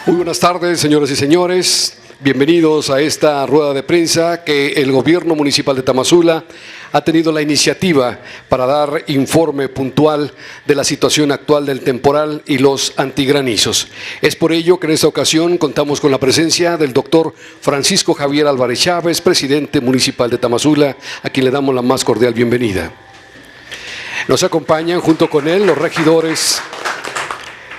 Muy buenas tardes, señoras y señores. Bienvenidos a esta rueda de prensa que el Gobierno Municipal de Tamazula ha tenido la iniciativa para dar informe puntual de la situación actual del temporal y los antigranizos. Es por ello que en esta ocasión contamos con la presencia del doctor Francisco Javier Álvarez Chávez, presidente municipal de Tamazula, a quien le damos la más cordial bienvenida. Nos acompañan junto con él los regidores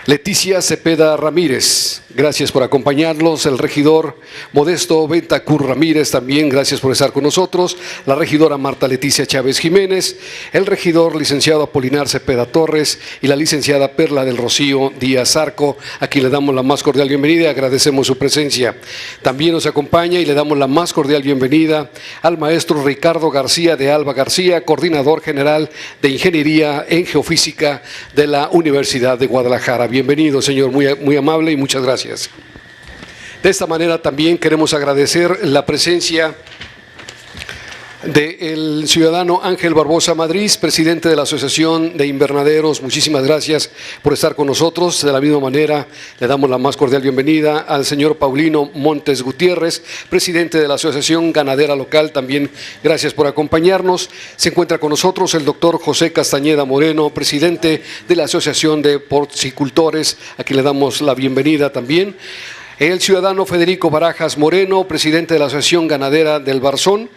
Leticia Cepeda Ramírez, gracias por acompañarnos. El regidor Modesto Bentacur Ramírez, también gracias por estar con nosotros. La regidora Marta Leticia Chávez Jiménez, el regidor licenciado Apolinar Cepeda Torres y la licenciada Perla del Rocío Díaz Arco, a quien le damos la más cordial bienvenida y agradecemos su presencia. También nos acompaña y le damos la más cordial bienvenida al maestro Ricardo García de Alba García, coordinador general de Ingeniería en Geofísica de la Universidad de Guadalajara. Bienvenido, señor, muy amable y muchas gracias. De esta manera también queremos agradecer la presencia del ciudadano Ángel Barbosa Madrid, presidente de la Asociación de Invernaderos. Muchísimas gracias por estar con nosotros. De la misma manera, le damos la más cordial bienvenida al señor Paulino Montes Gutiérrez, presidente de la Asociación Ganadera Local. También gracias por acompañarnos. Se encuentra con nosotros el doctor José Castañeda Moreno, presidente de la Asociación de Porcicultores, a quien le damos la bienvenida también. El ciudadano Federico Barajas Moreno, presidente de la Asociación Ganadera del Barzón,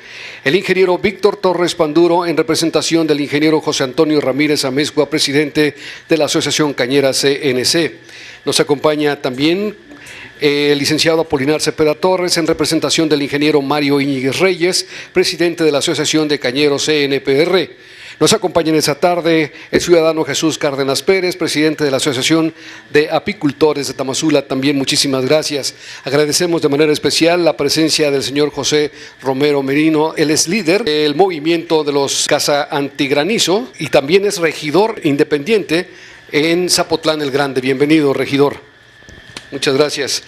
el ingeniero Víctor Torres Panduro, en representación del ingeniero José Antonio Ramírez Amezcua, presidente de la Asociación Cañera CNC. Nos acompaña también el licenciado Apolinar Cepeda Torres, en representación del ingeniero Mario Íñiguez Reyes, presidente de la Asociación de Cañeros CNPR. Nos acompaña en esta tarde el ciudadano Jesús Cárdenas Pérez, presidente de la Asociación de Apicultores de Tamazula. También muchísimas gracias. Agradecemos de manera especial la presencia del señor José Romero Merino. Él es líder del movimiento de los Casa Antigranizo y también es regidor independiente en Zapotlán el Grande. Bienvenido, regidor. Muchas gracias.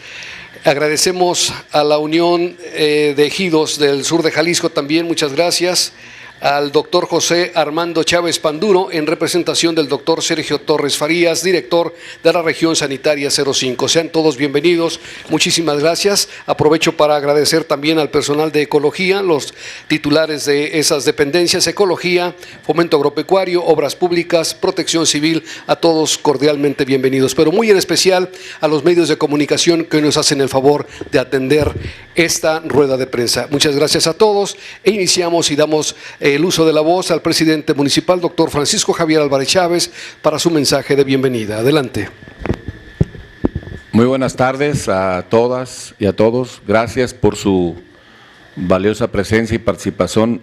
Agradecemos a la Unión de Ejidos del Sur de Jalisco también. Muchas gracias. Al doctor José Armando Chávez Panduro, en representación del doctor Sergio Torres Farías, director de la región sanitaria 05. Sean todos bienvenidos, muchísimas gracias. Aprovecho para agradecer también al personal de Ecología, los titulares de esas dependencias: Ecología, Fomento Agropecuario, Obras Públicas, Protección Civil, a todos cordialmente bienvenidos. Pero muy en especial a los medios de comunicación que nos hacen el favor de atender esta rueda de prensa. Muchas gracias a todos e iniciamos y damos el uso de la voz al presidente municipal, doctor Francisco Javier Álvarez Chávez, para su mensaje de bienvenida. Adelante. Muy buenas tardes a todas y a todos. Gracias por su valiosa presencia y participación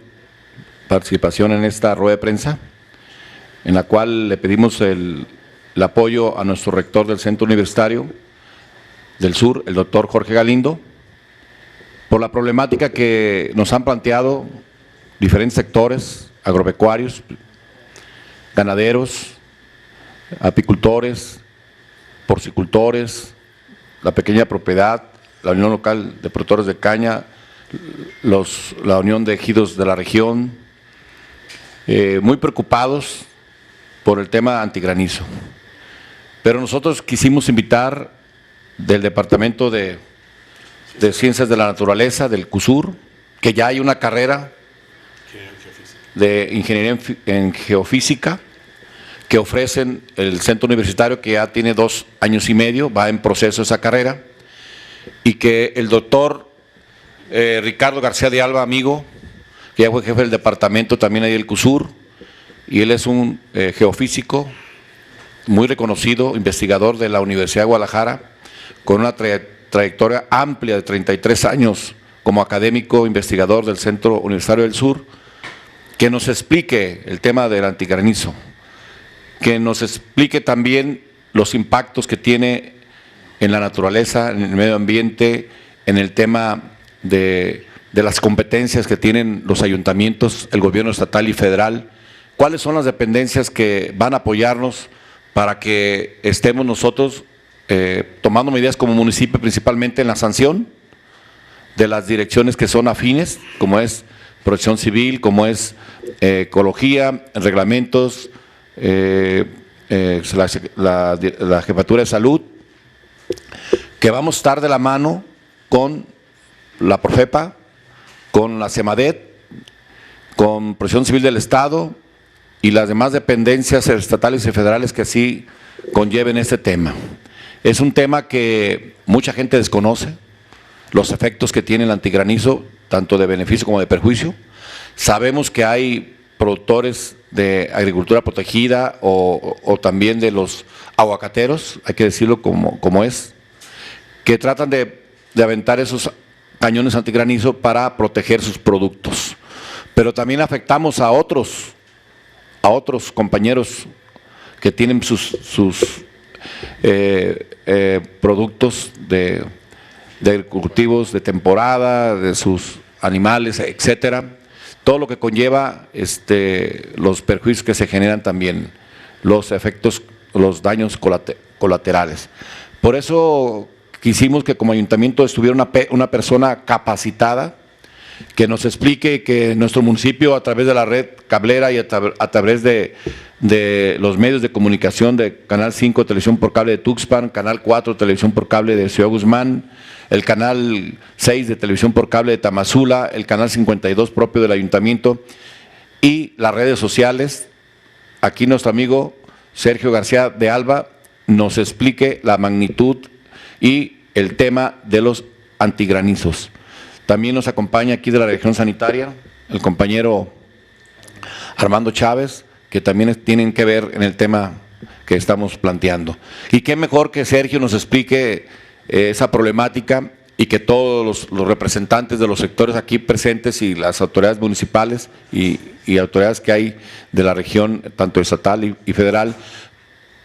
en esta rueda de prensa, en la cual le pedimos el apoyo a nuestro rector del Centro Universitario del Sur, el doctor Jorge Galindo, por la problemática que nos han planteado diferentes sectores agropecuarios, ganaderos, apicultores, porcicultores, la pequeña propiedad, la Unión Local de Productores de Caña, la Unión de Ejidos de la región, muy preocupados por el tema antigranizo. Pero nosotros quisimos invitar del Departamento de Ciencias de la Naturaleza, del CUSUR, que ya hay una carrera de Ingeniería en Geofísica que ofrecen el Centro Universitario, que ya tiene 2 años y medio, va en proceso esa carrera, y que el doctor Ricardo García de Alba, amigo, que ya fue jefe del departamento también ahí del CUSUR, y él es un geofísico muy reconocido, investigador de la Universidad de Guadalajara, con una trayectoria amplia de 33 años como académico investigador del Centro Universitario del Sur, que nos explique el tema del antigranizo, que nos explique también los impactos que tiene en la naturaleza, en el medio ambiente, en el tema de las competencias que tienen los ayuntamientos, el gobierno estatal y federal, cuáles son las dependencias que van a apoyarnos para que estemos nosotros tomando medidas como municipio, principalmente en la sanción de las direcciones que son afines, como es Protección Civil, como es Ecología, reglamentos, la Jefatura de Salud, que vamos a estar de la mano con la Profepa, con la CEMADET, con Protección Civil del Estado y las demás dependencias estatales y federales que así conlleven este tema. Es un tema que mucha gente desconoce, los efectos que tiene el antigranizo, tanto de beneficio como de perjuicio. Sabemos que hay productores de agricultura protegida o también de los aguacateros, hay que decirlo como es, que tratan de aventar esos cañones antigranizo para proteger sus productos. Pero también afectamos a otros compañeros que tienen sus productos de cultivos de temporada, de sus animales, etcétera. Todo lo que conlleva los perjuicios que se generan también, los efectos, los daños colaterales. Por eso quisimos que como ayuntamiento estuviera una persona capacitada que nos explique que nuestro municipio, a través de la red cablera y a través de los medios de comunicación de Canal 5, Televisión por Cable de Tuxpan, Canal 4, Televisión por Cable de Ciudad Guzmán, el Canal 6 de Televisión por Cable de Tamazula, el Canal 52 propio del ayuntamiento y las redes sociales. Aquí nuestro amigo Sergio García de Alba nos explique la magnitud y el tema de los antigranizos. También nos acompaña aquí de la región sanitaria el compañero Armando Chávez, que también tienen que ver en el tema que estamos planteando. Y qué mejor que Sergio nos explique esa problemática y que todos los representantes de los sectores aquí presentes y las autoridades municipales y autoridades que hay de la región, tanto estatal y federal,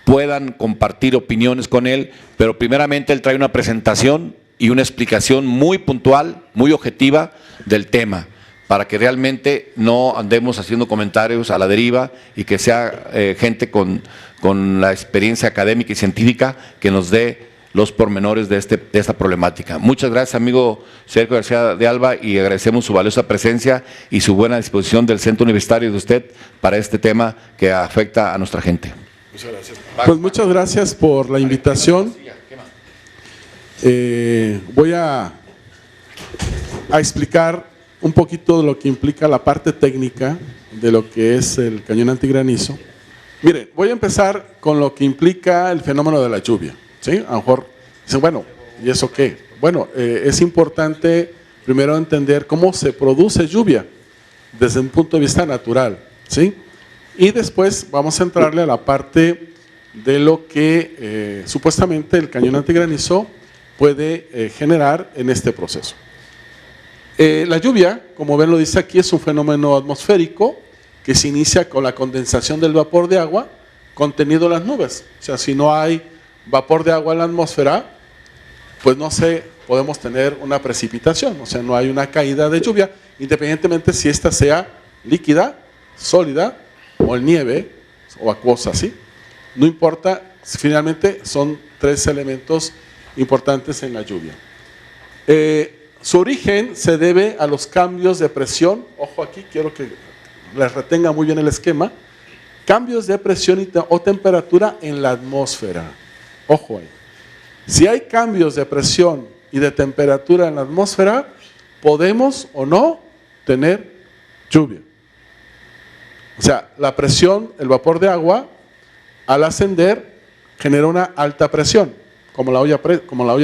puedan compartir opiniones con él, pero primeramente él trae una presentación y una explicación muy puntual, muy objetiva del tema, para que realmente no andemos haciendo comentarios a la deriva y que sea gente con la experiencia académica y científica que nos dé los pormenores de esta problemática. Muchas gracias, amigo Sergio García de Alba, y agradecemos su valiosa presencia y su buena disposición del Centro Universitario de usted para este tema que afecta a nuestra gente. Muchas gracias. Pues muchas gracias por la invitación. Voy a explicar un poquito de lo que implica la parte técnica de lo que es el cañón antigranizo. Mire, voy a empezar con lo que implica el fenómeno de la lluvia, ¿sí? A lo mejor dicen, bueno, ¿y eso qué? Bueno, es importante primero entender cómo se produce lluvia desde un punto de vista natural, ¿sí? Y después vamos a entrarle a la parte de lo que supuestamente el cañón antigranizo puede generar en este proceso. La lluvia, como ven lo dice aquí, es un fenómeno atmosférico que se inicia con la condensación del vapor de agua contenido en las nubes. O sea, si no hay vapor de agua en la atmósfera, pues podemos tener una precipitación, o sea, no hay una caída de lluvia, independientemente si esta sea líquida, sólida o en nieve o acuosa, ¿sí? No importa, finalmente son tres elementos importantes en la lluvia. Su origen se debe a los cambios de presión. Ojo aquí, quiero que les retenga muy bien el esquema. Cambios de presión o temperatura en la atmósfera. Ojo ahí. Si hay cambios de presión y de temperatura en la atmósfera, podemos o no tener lluvia. O sea, la presión, el vapor de agua, al ascender, genera una alta presión, como la olla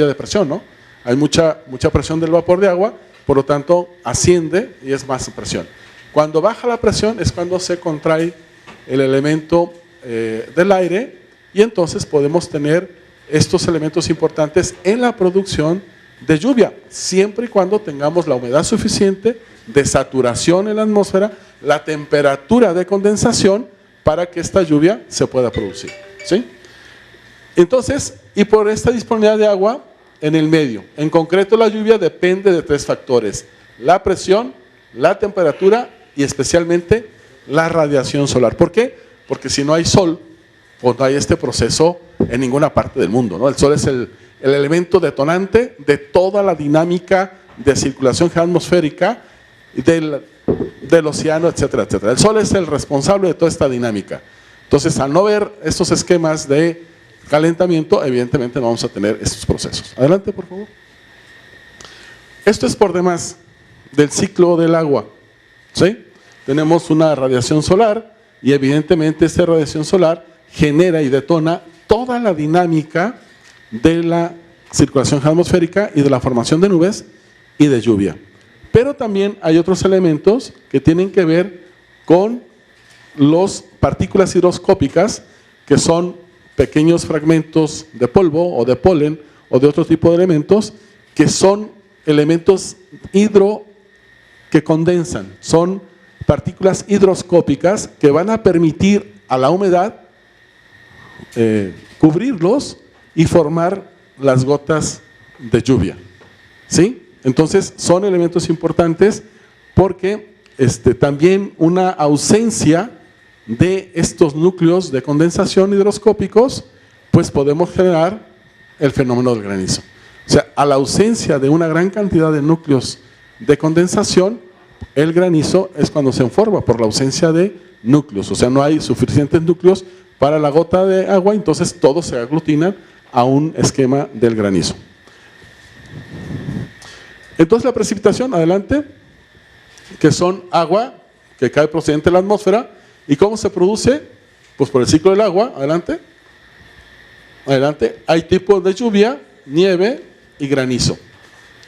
de presión, ¿no? Hay mucha presión del vapor de agua, por lo tanto asciende y es más presión. Cuando baja la presión es cuando se contrae el elemento del aire y entonces podemos tener estos elementos importantes en la producción de lluvia, siempre y cuando tengamos la humedad suficiente, de saturación en la atmósfera, la temperatura de condensación para que esta lluvia se pueda producir, ¿sí? Entonces, y por esta disponibilidad de agua en el medio. En concreto, la lluvia depende de tres factores: la presión, la temperatura y especialmente la radiación solar. ¿Por qué? Porque si no hay sol, pues no hay este proceso en ninguna parte del mundo, ¿no? El sol es el elemento detonante de toda la dinámica de circulación atmosférica del océano, etcétera, etcétera. El sol es el responsable de toda esta dinámica. Entonces, al no ver estos esquemas de calentamiento, evidentemente no vamos a tener estos procesos. Adelante, por favor. Esto es por demás del ciclo del agua, ¿sí? Tenemos una radiación solar y evidentemente esta radiación solar genera y detona toda la dinámica de la circulación atmosférica y de la formación de nubes y de lluvia. Pero también hay otros elementos que tienen que ver con las partículas higroscópicas, que son pequeños fragmentos de polvo o de polen o de otro tipo de elementos, que son elementos que condensan, son partículas higroscópicas que van a permitir a la humedad cubrirlos y formar las gotas de lluvia, ¿sí? Entonces son elementos importantes porque también una ausencia de estos núcleos de condensación higroscópicos, pues podemos generar el fenómeno del granizo. O sea, a la ausencia de una gran cantidad de núcleos de condensación, el granizo es cuando se forma por la ausencia de núcleos. O sea, no hay suficientes núcleos para la gota de agua, entonces todos se aglutinan a un esquema del granizo. Entonces la precipitación, adelante, que son agua que cae procedente de la atmósfera. ¿Y cómo se produce? Pues por el ciclo del agua, adelante. Adelante, hay tipos de lluvia, nieve y granizo.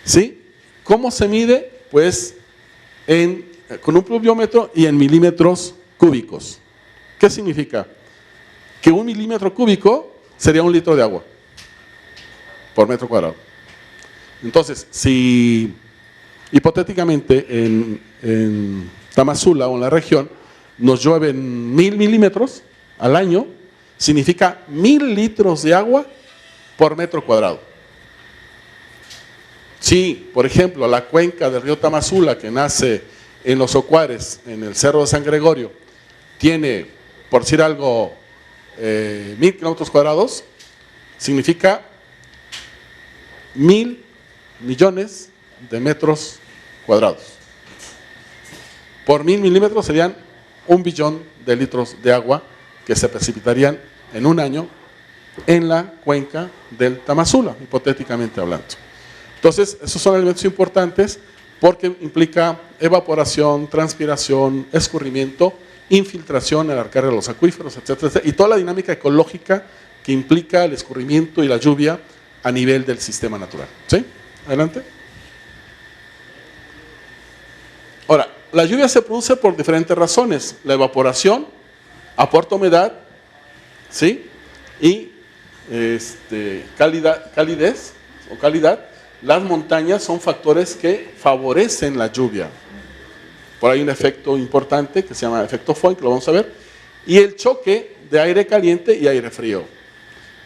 ¿Sí? ¿Cómo se mide? Pues con un pluviómetro y en milímetros cúbicos. ¿Qué significa? Que 1 milímetro cúbico sería 1 litro de agua por metro cuadrado. Entonces, si hipotéticamente en Tamazula o en la región nos llueven 1000 milímetros al año, significa 1000 litros de agua por metro cuadrado. Si, por ejemplo, la cuenca del río Tamazula, que nace en los Ocuares, en el Cerro de San Gregorio, tiene, por decir algo, 1000 kilómetros cuadrados, significa 1000 millones de metros cuadrados. Por 1000 milímetros serían 1 billón de litros de agua que se precipitarían en un año en la cuenca del Tamazula, hipotéticamente hablando. Entonces, esos son elementos importantes porque implica evaporación, transpiración, escurrimiento, infiltración en la carga de los acuíferos, etcétera, etcétera, y toda la dinámica ecológica que implica el escurrimiento y la lluvia a nivel del sistema natural. ¿Sí? Adelante. Ahora, la lluvia se produce por diferentes razones. La evaporación aporta humedad, ¿sí? Y calidez o calidad. Las montañas son factores que favorecen la lluvia. Por ahí un efecto importante que se llama efecto Foehn, que lo vamos a ver. Y el choque de aire caliente y aire frío.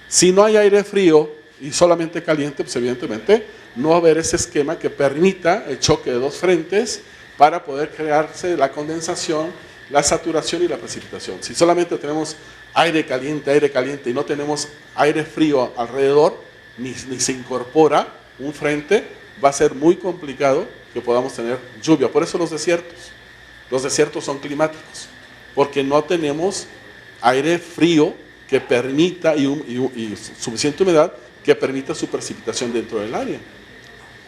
Si no hay aire frío y solamente caliente, pues evidentemente no va a haber ese esquema que permita el choque de dos frentes para poder crearse la condensación, la saturación y la precipitación. Si solamente tenemos aire caliente y no tenemos aire frío alrededor, ni se incorpora un frente, va a ser muy complicado que podamos tener lluvia. Por eso los desiertos son climáticos, porque no tenemos aire frío que permita y suficiente humedad que permita su precipitación dentro del área.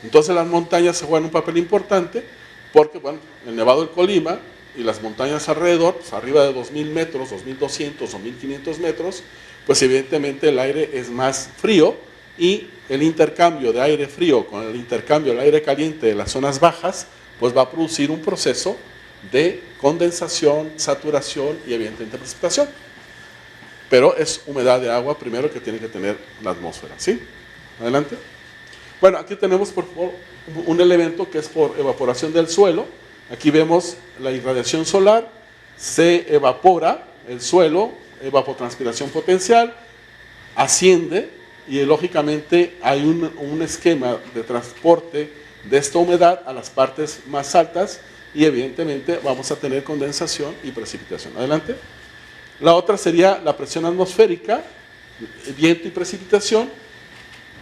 Entonces las montañas se juegan un papel importante porque, bueno, el Nevado del Colima y las montañas alrededor, pues arriba de 2000 metros, 2200 o 1500 metros, pues evidentemente el aire es más frío y el intercambio de aire frío con el intercambio del aire caliente de las zonas bajas, pues va a producir un proceso de condensación, saturación y evidentemente precipitación. Pero es humedad de agua primero que tiene que tener la atmósfera, ¿sí? Adelante. Bueno, aquí tenemos por favor un elemento que es por evaporación del suelo. Aquí vemos la irradiación solar, se evapora el suelo, evapotranspiración potencial, asciende y lógicamente hay un esquema de transporte de esta humedad a las partes más altas y evidentemente vamos a tener condensación y precipitación. Adelante. La otra sería la presión atmosférica, viento y precipitación,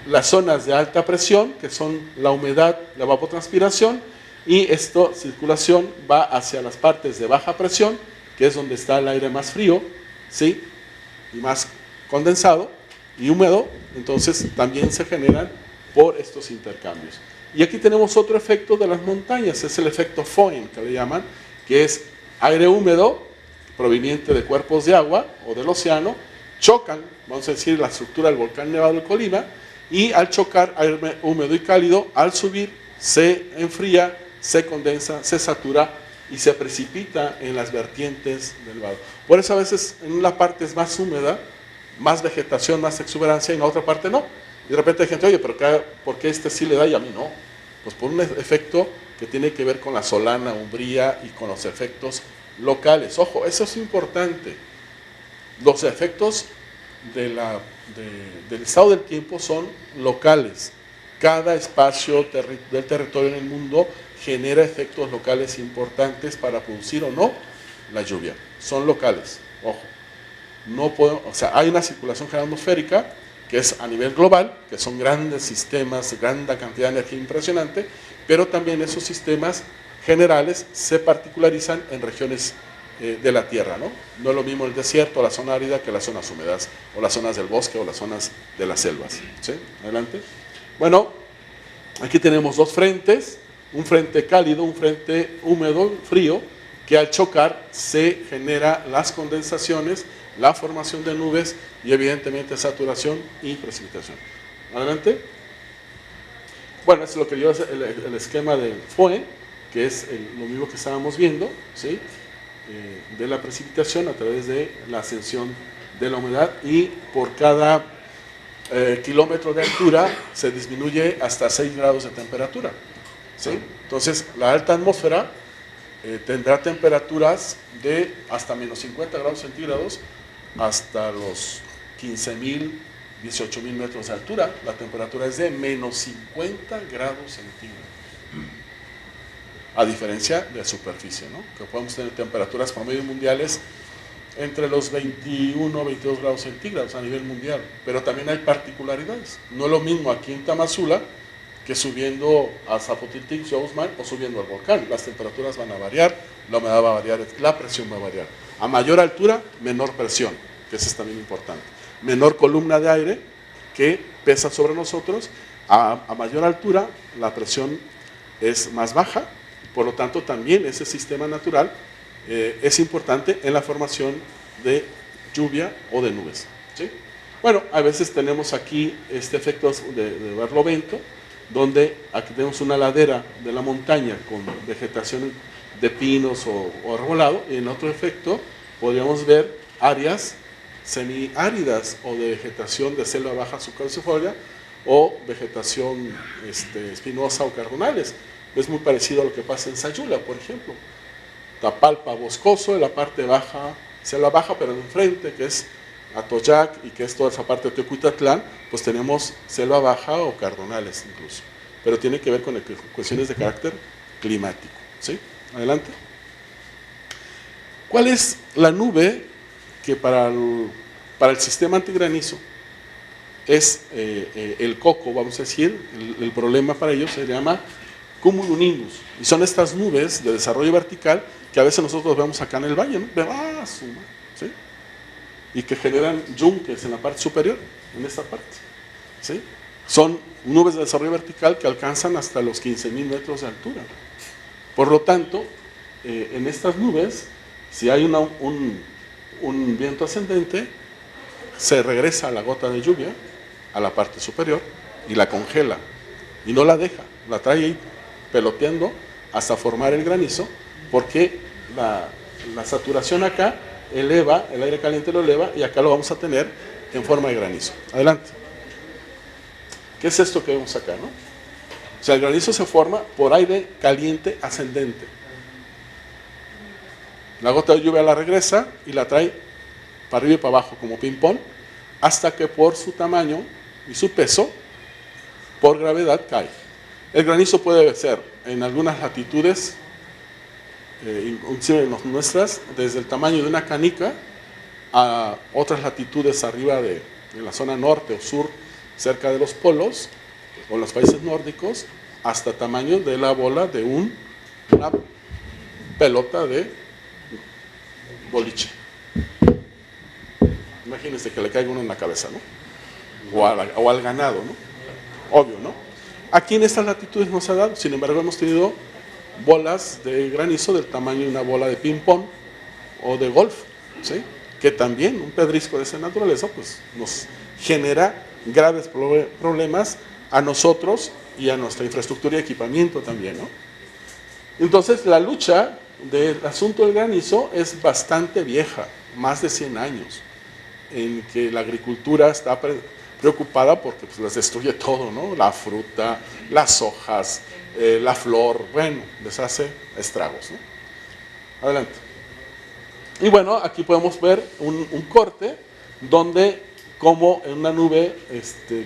las zonas de alta presión, que son la humedad, la evapotranspiración, y esto, circulación, va hacia las partes de baja presión, que es donde está el aire más frío, ¿sí? Y más condensado, y húmedo, entonces también se generan por estos intercambios. Y aquí tenemos otro efecto de las montañas, es el efecto Foehn, que le llaman, que es aire húmedo proveniente de cuerpos de agua o del océano, chocan, vamos a decir, la estructura del volcán Nevado del Colima, y al chocar aire húmedo y cálido, al subir, se enfría, se condensa, se satura y se precipita en las vertientes del vado. Por eso a veces en una parte es más húmeda, más vegetación, más exuberancia, y en la otra parte no. Y de repente hay gente, oye, pero ¿por qué este sí le da y a mí no? Pues por un efecto que tiene que ver con la solana, umbría y con los efectos locales. Ojo, eso es importante. Los efectos del estado del tiempo son locales. Cada espacio del territorio en el mundo genera efectos locales importantes para producir o no la lluvia. Son locales, ojo. No puedo, o sea, hay una circulación general atmosférica que es a nivel global, que son grandes sistemas, gran cantidad de energía impresionante, pero también esos sistemas generales se particularizan en regiones de la tierra, ¿no? No es lo mismo el desierto, la zona árida, que las zonas húmedas, o las zonas del bosque, o las zonas de las selvas. ¿Sí? Adelante. Bueno, aquí tenemos dos frentes, un frente cálido, un frente húmedo, frío, que al chocar se genera las condensaciones, la formación de nubes y evidentemente saturación y precipitación. Adelante. Bueno, eso es lo que dio el esquema del Foehn, que es lo mismo que estábamos viendo, ¿sí? De la precipitación a través de la ascensión de la humedad, y por cada kilómetro de altura se disminuye hasta 6 grados de temperatura. ¿Sí? Entonces, la alta atmósfera tendrá temperaturas de hasta menos 50 grados centígrados hasta los 15.000, 18.000 metros de altura. La temperatura es de menos 50 grados centígrados. A diferencia de superficie, ¿no? Que podemos tener temperaturas promedio mundiales entre los 21 22 grados centígrados a nivel mundial, pero también hay particularidades. No es lo mismo aquí en Tamazula que subiendo a Zapotiltic, Yousman, o subiendo al volcán. Las temperaturas van a variar, la humedad va a variar, la presión va a variar. A mayor altura, menor presión, que eso es también importante. Menor columna de aire que pesa sobre nosotros. A mayor altura, la presión es más baja, por lo tanto también ese sistema natural es importante en la formación de lluvia o de nubes. ¿Sí? Bueno, a veces tenemos aquí este efecto de barlovento, donde aquí tenemos una ladera de la montaña con vegetación de pinos o arbolado, y en otro efecto podríamos ver áreas semiáridas o de vegetación de selva baja subcaducifolia o vegetación espinosa o cardonales. Es muy parecido a lo que pasa en Sayula, por ejemplo. Tapalpa boscoso, en la parte baja, selva baja, pero en el frente, que es Atoyac y que es toda esa parte de Teocuitatlán, pues tenemos selva baja o cardonales incluso. Pero tiene que ver con cuestiones de carácter climático. ¿Sí? Adelante. ¿Cuál es la nube que para el sistema antigranizo es el coco, vamos a decir? El problema para ellos se llama cumulonimbus, y son estas nubes de desarrollo vertical que a veces nosotros vemos acá en el valle, ¿no? ¿Sí? Y que generan yunques en la parte superior, en esta parte. ¿Sí? Son nubes de desarrollo vertical que alcanzan hasta los 15.000 metros de altura. Por lo tanto, en estas nubes, si hay un viento ascendente, se regresa a la gota de lluvia a la parte superior y la congela, y no la deja, la trae ahí peloteando hasta formar el granizo, porque la saturación acá eleva, el aire caliente lo eleva, y acá lo vamos a tener en forma de granizo. Adelante. ¿Qué es esto que vemos acá, no? O sea, el granizo se forma por aire caliente ascendente. La gota de lluvia la regresa y la trae para arriba y para abajo como ping-pong, hasta que por su tamaño y su peso, por gravedad, cae. El granizo puede ser en algunas latitudes, inclusive en las nuestras, desde el tamaño de una canica a otras latitudes arriba de la zona norte o sur, cerca de los polos o los países nórdicos, hasta tamaño de la bola de una pelota de boliche. Imagínense que le caiga uno en la cabeza, ¿no? o al ganado, ¿no? Obvio, ¿no? Aquí en estas latitudes no se ha dado, sin embargo hemos tenido bolas de granizo del tamaño de una bola de ping-pong o de golf, ¿sí? Que también un pedrisco de esa naturaleza pues, nos genera graves problemas a nosotros y a nuestra infraestructura y equipamiento también, ¿no? Entonces la lucha del asunto del granizo es bastante vieja, más de 100 años, en que la agricultura está preocupada porque pues, les destruye todo, ¿no? La fruta, las hojas, la flor, bueno, les hace estragos, ¿no? Adelante. Y bueno, aquí podemos ver un corte donde como en una nube,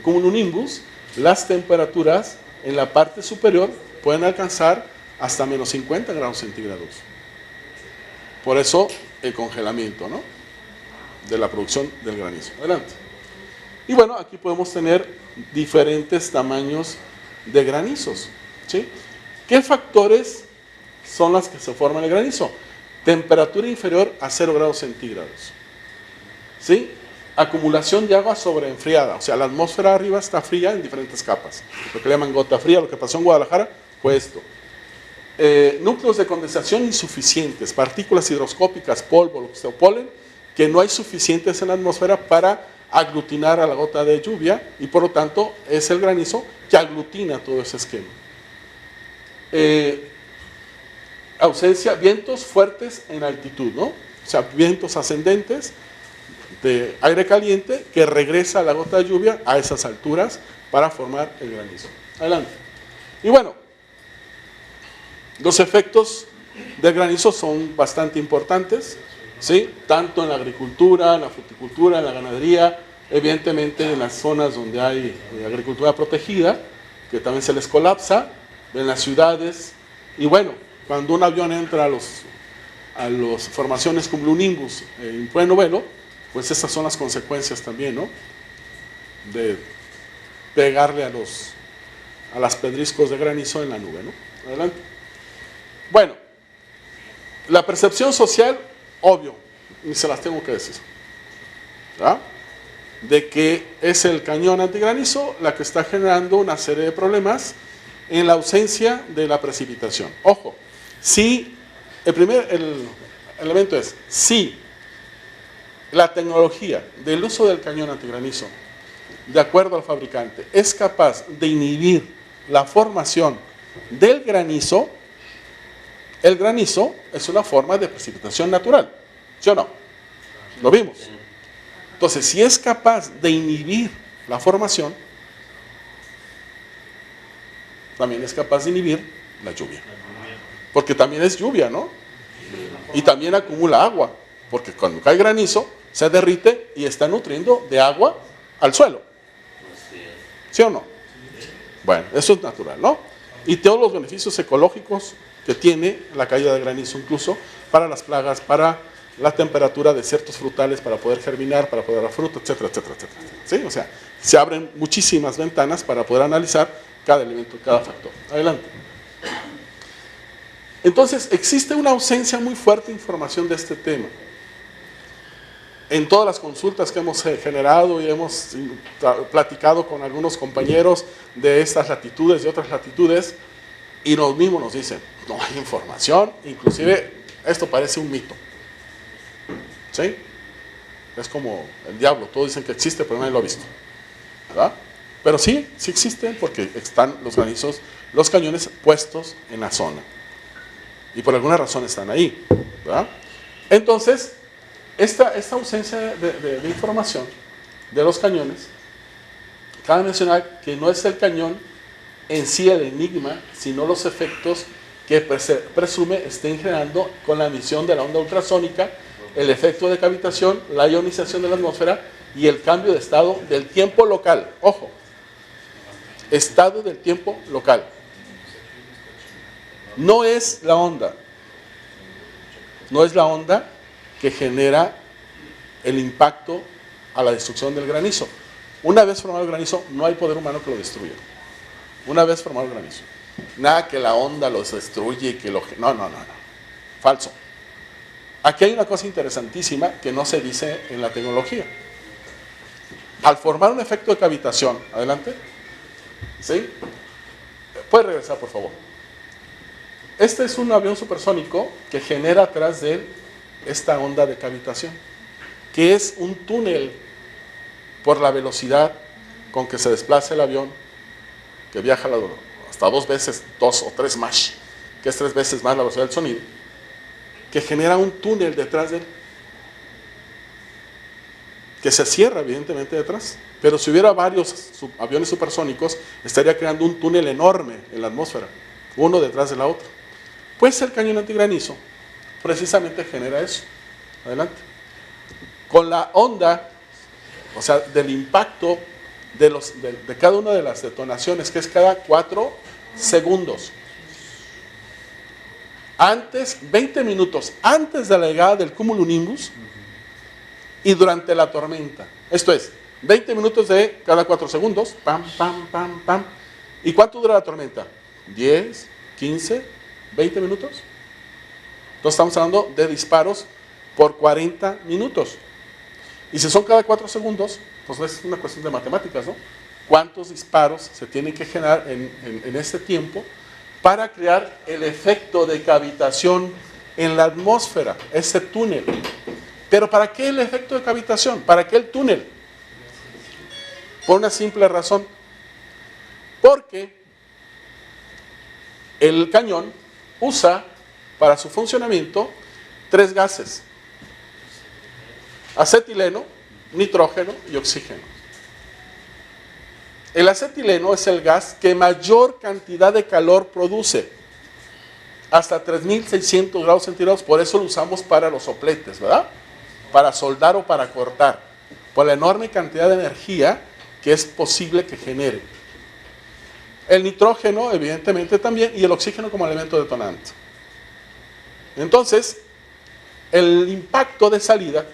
como en un nimbus, las temperaturas en la parte superior pueden alcanzar hasta menos 50 grados centígrados. Por eso el congelamiento, ¿no? De la producción del granizo. Adelante. Y bueno, aquí podemos tener diferentes tamaños de granizos, ¿sí? ¿Qué factores son las que se forman el granizo? Temperatura inferior a 0 grados centígrados, ¿sí? Acumulación de agua sobreenfriada, o sea, la atmósfera arriba está fría en diferentes capas. Lo que le llaman gota fría, lo que pasó en Guadalajara fue esto. Núcleos de condensación insuficientes, partículas higroscópicas, polvo, lo que sea, polen, que no hay suficientes en la atmósfera para aglutinar a la gota de lluvia y por lo tanto es el granizo que aglutina todo ese esquema. Ausencia, vientos fuertes en altitud, ¿no? O sea, vientos ascendentes de aire caliente que regresa a la gota de lluvia a esas alturas para formar el granizo. Adelante. Y bueno, los efectos del granizo son bastante importantes, ¿sí? Tanto en la agricultura, en la fruticultura, en la ganadería, evidentemente en las zonas donde hay agricultura protegida, que también se les colapsa, en las ciudades, y bueno, cuando un avión entra a las formaciones como un nimbus en pleno vuelo, pues esas son las consecuencias también, ¿no? De pegarle a las pedriscos de granizo en la nube, ¿no? Adelante. Bueno, la percepción social, obvio, ni se las tengo que decir, ¿verdad? De que es el cañón antigranizo la que está generando una serie de problemas en la ausencia de la precipitación. Ojo, si el elemento es si la tecnología del uso del cañón antigranizo, de acuerdo al fabricante, es capaz de inhibir la formación del granizo, el granizo es una forma de precipitación natural, ¿sí o no? Lo vimos. Entonces, si es capaz de inhibir la formación, también es capaz de inhibir la lluvia. Porque también es lluvia, ¿no? Y también acumula agua, porque cuando cae granizo, se derrite y está nutriendo de agua al suelo. ¿Sí o no? Bueno, eso es natural, ¿no? Y todos los beneficios ecológicos que tiene la caída de granizo, incluso para las plagas, para la temperatura de ciertos frutales, para poder germinar, para poder dar fruta, etcétera, etcétera, etcétera. ¿Sí? O sea, se abren muchísimas ventanas para poder analizar cada elemento, cada factor. Adelante. Entonces, existe una ausencia muy fuerte de información de este tema. En todas las consultas que hemos generado y hemos platicado con algunos compañeros de estas latitudes y otras latitudes, y los mismos nos dicen, no hay información, inclusive esto parece un mito. ¿Sí? Es como el diablo, todos dicen que existe, pero nadie lo ha visto. ¿Verdad? Pero sí, sí existen porque están los granizos, los cañones puestos en la zona. Y por alguna razón están ahí. ¿Verdad? Entonces, esta ausencia de información de los cañones, cabe mencionar que no es el cañón en sí el enigma, sino los efectos que presume estén generando con la emisión de la onda ultrasónica, el efecto de cavitación, la ionización de la atmósfera y el cambio de estado del tiempo local. Ojo, estado del tiempo local. No es la onda. No es la onda que genera el impacto a la destrucción del granizo. Una vez formado el granizo, no hay poder humano que lo destruya. Una vez formado el granizo. Nada que la onda los destruye y que lo... No. Falso. Aquí hay una cosa interesantísima que no se dice en la tecnología. al formar un efecto de cavitación, adelante, ¿sí? Puede regresar, por favor. Este es un avión supersónico que genera atrás de él esta onda de cavitación, que es un túnel por la velocidad con que se desplaza el avión, que viaja hasta 2 o 3 Mach, que es 3 veces más la velocidad del sonido, que genera un túnel detrás de él, que se cierra evidentemente detrás, pero si hubiera varios aviones supersónicos, estaría creando un túnel enorme en la atmósfera, uno detrás de la otra. Pues el cañón antigranizo precisamente genera eso. Adelante. Con la onda, o sea, del impacto de cada una de las detonaciones, que es cada 4 segundos. Antes, 20 minutos antes de la llegada del cumulonimbus y durante la tormenta. Esto es, 20 minutos de cada 4 segundos, pam, pam, pam, pam. ¿Y cuánto dura la tormenta? 10, 15, 20 minutos. Entonces estamos hablando de disparos por 40 minutos. Y si son cada 4 segundos, pues es una cuestión de matemáticas, ¿no? ¿Cuántos disparos se tienen que generar en este tiempo para crear el efecto de cavitación en la atmósfera, ese túnel? ¿Pero para qué el efecto de cavitación? ¿Para qué el túnel? Por una simple razón. Porque el cañón usa para su funcionamiento 3 gases: acetileno, nitrógeno y oxígeno. El acetileno es el gas que mayor cantidad de calor produce, hasta 3600 grados centígrados, por eso lo usamos para los sopletes, ¿verdad? Para soldar o para cortar, por la enorme cantidad de energía que es posible que genere. El nitrógeno, evidentemente, también, y el oxígeno como elemento detonante. Entonces, el impacto de salida,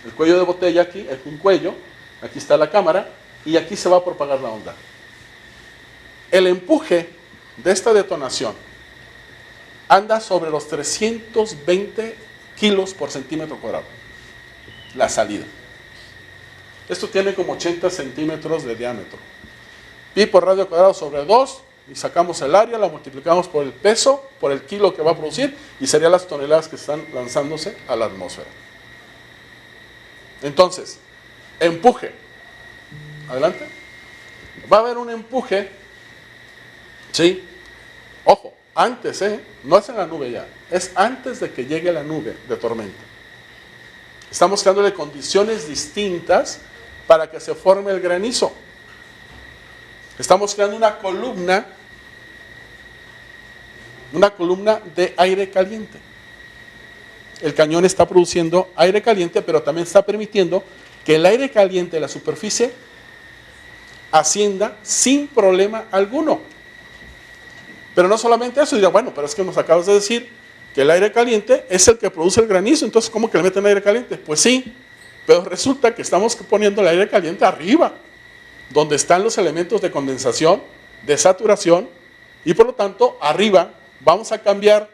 el cuello de botella aquí, es un cuello, aquí está la cámara, y aquí se va a propagar la onda. El empuje de esta detonación anda sobre los 320 kilos por centímetro cuadrado, la salida. Esto tiene como 80 centímetros de diámetro. Pi por radio cuadrado sobre 2, y sacamos el área, la multiplicamos por el peso, por el kilo que va a producir, y serían las toneladas que están lanzándose a la atmósfera. Entonces, empuje. Adelante. Va a haber un empuje, ¿sí? Ojo, antes, no es en la nube ya, es antes de que llegue la nube de tormenta. Estamos creándole condiciones distintas para que se forme el granizo. Estamos creando una columna de aire caliente. El cañón está produciendo aire caliente, pero también está permitiendo que el aire caliente de la superficie ascienda sin problema alguno. Pero no solamente eso, dirá, bueno, pero es que nos acabas de decir que el aire caliente es el que produce el granizo, entonces ¿cómo que le meten aire caliente? Pues sí, pero resulta que estamos poniendo el aire caliente arriba, donde están los elementos de condensación, de saturación, y por lo tanto, arriba vamos a cambiar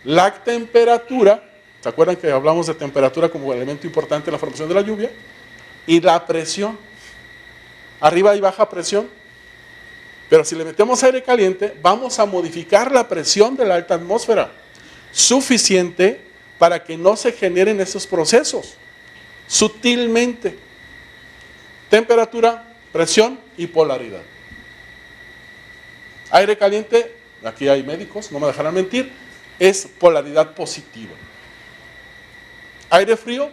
la temperatura. ¿Se acuerdan que hablamos de temperatura como elemento importante en la formación de la lluvia? Y la presión. Arriba hay baja presión, pero si le metemos aire caliente, vamos a modificar la presión de la alta atmósfera, suficiente para que no se generen esos procesos, sutilmente. Temperatura, presión y polaridad. Aire caliente, aquí hay médicos, no me dejarán mentir, es polaridad positiva. Aire frío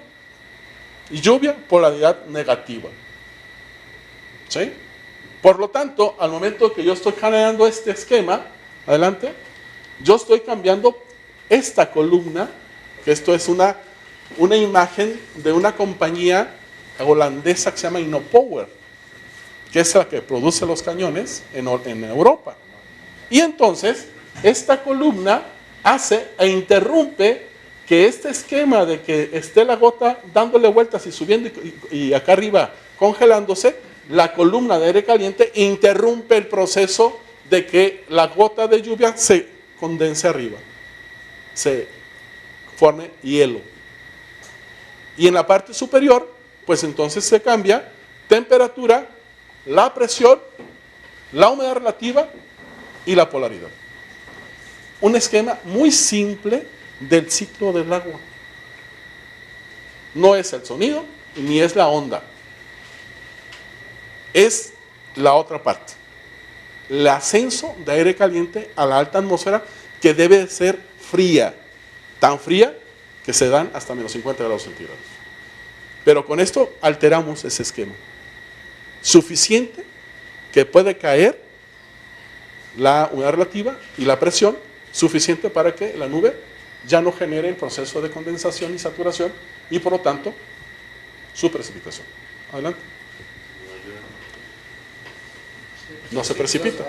y lluvia, polaridad negativa. ¿Sí? Por lo tanto, al momento que yo estoy generando este esquema, adelante, yo estoy cambiando esta columna, que esto es una imagen de una compañía holandesa que se llama Innopower, que es la que produce los cañones en Europa. Y entonces, esta columna hace e interrumpe que este esquema de que esté la gota dándole vueltas y subiendo y acá arriba congelándose, la columna de aire caliente interrumpe el proceso de que la gota de lluvia se condense arriba, se forme hielo. Y en la parte superior, pues entonces se cambia temperatura, la presión, la humedad relativa y la polaridad. Un esquema muy simple del ciclo del agua. No es el sonido ni es la onda. Es la otra parte. El ascenso de aire caliente a la alta atmósfera, que debe ser fría. Tan fría que se dan hasta menos 50 grados centígrados. Pero con esto alteramos ese esquema. Suficiente que puede caer la humedad relativa y la presión, suficiente para que la nube ya no genere el proceso de condensación y saturación y por lo tanto su precipitación. Adelante. No se precipita.